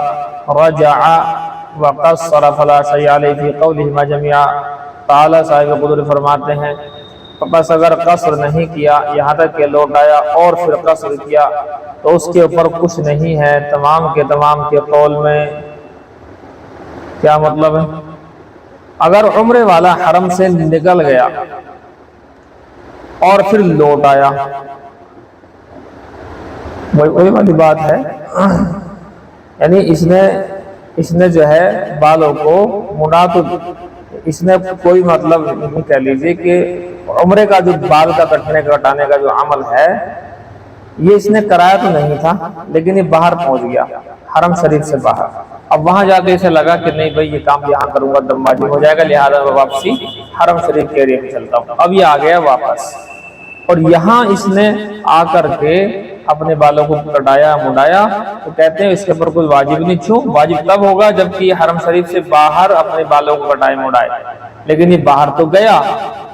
رَجَعَ وَقَصَّرَ فَلَا شَيْءَ عَلَيْهِ فِي قَوْلِهِمَا جَمِيعًا۔ قال صاحب قدوری فرماتے ہیں بس اگر قصر نہیں کیا یہاں تک کہ لوٹ آیا اور پھر قصر کیا تو اس کے اوپر کچھ نہیں ہے، تمام کے قول میں۔ کیا مطلب ہے؟ اگر عمرے والا حرم سے نکل گیا اور پھر لوٹ آیا، وہی والی بات ہے، یعنی اس نے جو ہے بالوں کو مڈا، تو اس نے کوئی مطلب نہیں، کہہ لیجئے کہ عمرے کا جو بال کا کٹنے کٹانے کا جو عمل ہے یہ اس نے کرایا تو نہیں تھا، لیکن یہ باہر پہنچ گیا حرم شریف سے باہر. اب وہاں جا کے اسے لگا کہ نہیں بھائی یہ کام یہاں کروں گا دم بازی ہو جائے گا، لہٰذا میں واپسی حرم شریف کے ایریا میں چلتا ہوں. اب یہ آ گیا واپس، اور یہاں اس نے آ کر کے اپنے بالوں کو کٹایا مڈایا. تو کہتے ہیں اس کے اوپر کوئی واجب نہیں. کیوں؟ واجب تب ہوگا جب کہ یہ حرم شریف سے باہر اپنے بالوں کو کٹائے مڈائے، لیکن یہ باہر تو گیا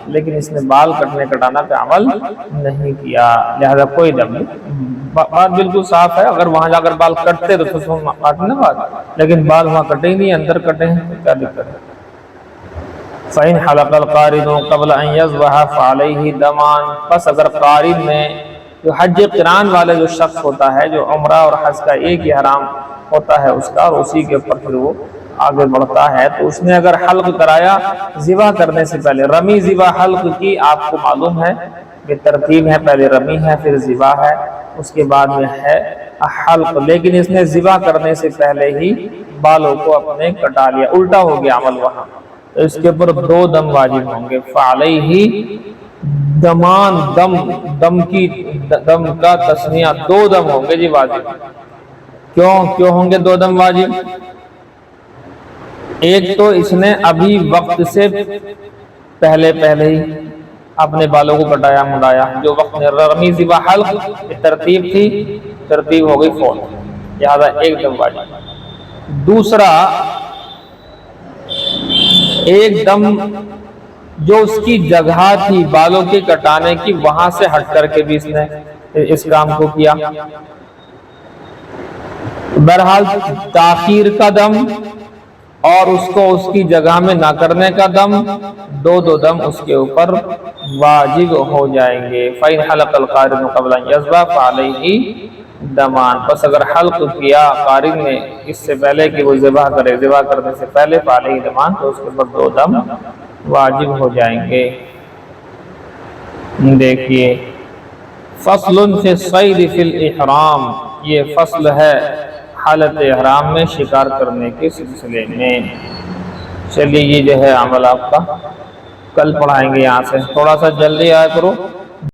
لیکن اس نے بال کٹنے کٹانا پہ عمل نہیں کیا، لہذا کوئی دم نہیں. بات بالکل صاف ہے، اگر وہاں جا کر بال کٹتے تو کاٹنے بات، لیکن بال وہاں کٹے ہی نہیں، اندر کٹے ہیں تو کیا دقت ہے. فَإِنْ حَلَقَ الْقَارِنُ قَبْلَ أَنْ يَذْبَحَ فَعَلَيْهِ دَمَانِ. بس اگر قارن میں جو حج قران والے جو شخص ہوتا ہے، جو عمرہ اور حج کا ایک ہی احرام ہوتا ہے اس کا، اور اسی کے اوپر پھر وہ آگے بڑھتا ہے، تو اس نے اگر حلق کرایا ذبح کرنے سے پہلے، رمی ذبح حلق کی آپ کو معلوم ہے کہ ترتیب ہے، پہلے رمی ہے پھر ذبح ہے اس کے بعد میں ہے حلق. لیکن اس نے ذبح کرنے سے پہلے ہی بالوں کو اپنے کٹا لیا، الٹا ہو گیا عمل وہاں. تو اس کے اوپر 2 دم واجب ہوں گے. فَعَلَيْهِ دمان، دم کا تسنیہ 2 دم ہوں گے جی واجب. کیوں ہوں گے 2 دم واجب؟ ایک تو اس نے ابھی وقت سے پہلے ہی اپنے بالوں کو کٹایا مڈایا، جو وقت میں رمی ذبح حلق ترتیب تھی، ترتیب ہو گئی فوت، لہذا 1 دم واجب. دوسرا، ایک دم جو اس کی جگہ تھی بالوں کے کٹانے کی، وہاں سے ہٹ کر کے بھی اس نے اس کام کو کیا. بہرحال تاخیر کا دم اور اس کو اس کی جگہ میں نہ کرنے کا دم، 2 دم اس کے اوپر واجب ہو جائیں گے. فَإِنْ حَلَقَ الْقَارِنُ قَبْلَ أَنْ يَذْبَحَ فَعَلَيْهِ دَمَانِ. بس اگر حلق کیا قارن نے اس سے پہلے کہ وہ ذبح کرے، ذبح کرنے سے پہلے فَعَلَيْهِ دَمَانِ، تو اس کے اوپر 2 دم واجب ہو جائیں گے. دیکھیے فصل فی الصید فی الاحرام، یہ فصل ہے حالت احرام میں شکار کرنے کے سلسلے میں. چلیے یہ جو ہے عمل آپ کا کل پڑھائیں گے. یہاں سے تھوڑا سا جلدی آیا کرو.